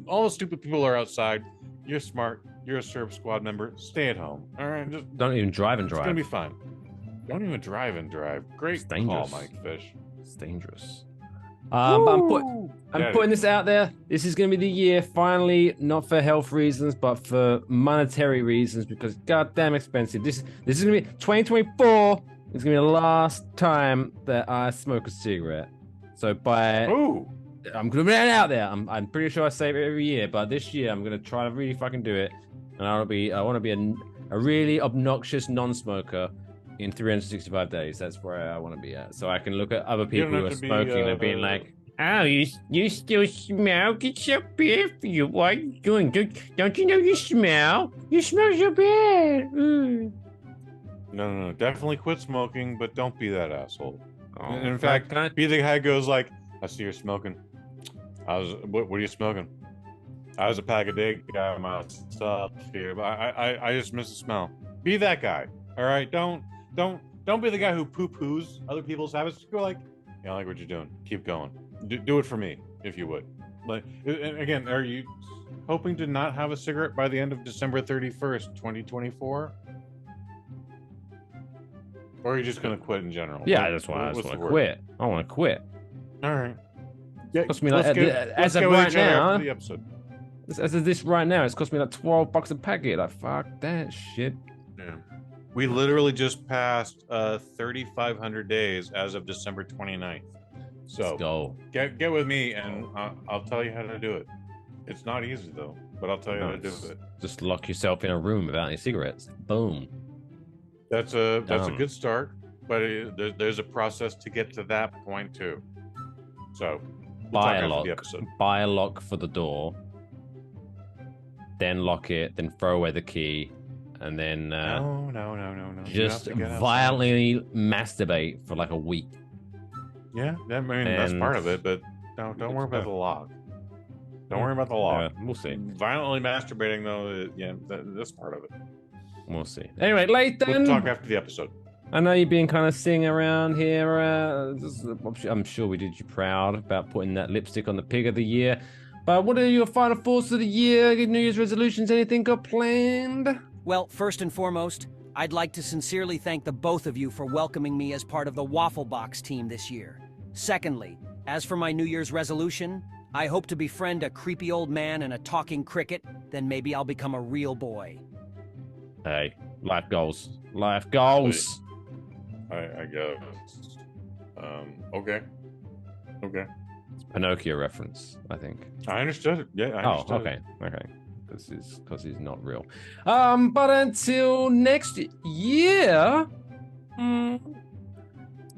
All the stupid people are outside. You're smart. You're a Serb Squad member. Stay at home. All right. Just don't even drive and drive. It's gonna be fine. Don't even drive and drive. Great call, Mike Fish. It's dangerous. But I'm putting this out there. This is going to be the year, finally, not for health reasons, but for monetary reasons, because goddamn expensive. This is going to be 2024. It's going to be the last time that I smoke a cigarette. So I'm going to put it out there. I'm pretty sure I save it every year, but this year I'm going to try to really fucking do it. And I want to be a really obnoxious non-smoker in 365 days. That's where I want to be at. So I can look at other people who are smoking and being like, oh, you still smoke? It's so bad for you. What are you doing? Don't you know you smell? You smell so bad. No. Definitely quit smoking, but don't be that asshole. Oh, in fact, be the guy who goes like, I see you're smoking. What are you smoking? I was a pack of dick guy myself here, but I just miss the smell. Be that guy. All right? Don't be the guy who poo-poos other people's habits. Just go like, I like what you're doing. Keep going. Do it for me, if you would. Like, and again, are you hoping to not have a cigarette by the end of December 31st, 2024? Or are you just going to quit in general? Yeah, I just want to quit. I want to quit. All right. Cost me as of right now. As of this right now, it's cost me like $12 a packet. Like, fuck that shit. Yeah. We literally just passed 3,500 days as of December 29th. So let's go. Get with me, and I'll tell you how to do it. It's not easy though, but I'll tell you how to do it. Just lock yourself in a room without any cigarettes. Boom. That's a good start, but there's a process to get to that point too. So buy a lock for the door, then lock it, then throw away the key, and then No. just violently masturbate for like a week. Yeah, I mean that's part of it, but don't worry about the log. Don't worry about the log. We'll see. Violently masturbating though, that's part of it. We'll see. Anyway, Lathan. We'll talk after the episode. I know you've been kind of singing around here. I'm sure we did you proud about putting that lipstick on the pig of the year. But what are your final thoughts of the year? New Year's resolutions? Anything got planned? Well, first and foremost, I'd like to sincerely thank the both of you for welcoming me as part of the Waffle Box team this year. Secondly, as for my New Year's resolution, I hope to befriend a creepy old man and a talking cricket, then maybe I'll become a real boy. Hey, life goals. Life goals. I guess. Okay. It's Pinocchio reference, I think. I understood it. Yeah, I understood. Okay. Because he's not real. But until next year.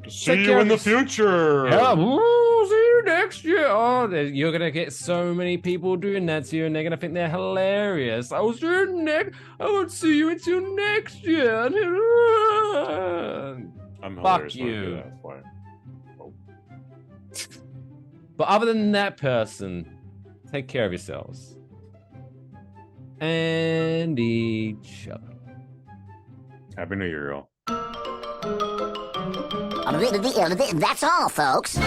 See you in the future. Yeah, we'll see you next year. Oh, you're gonna get so many people doing that to you, and they're gonna think they're hilarious. I will see you until next year. I'm Fuck hilarious you. That's why. Oh. But other than that person, take care of yourselves and each other. Happy New Year, y'all. That's all, folks.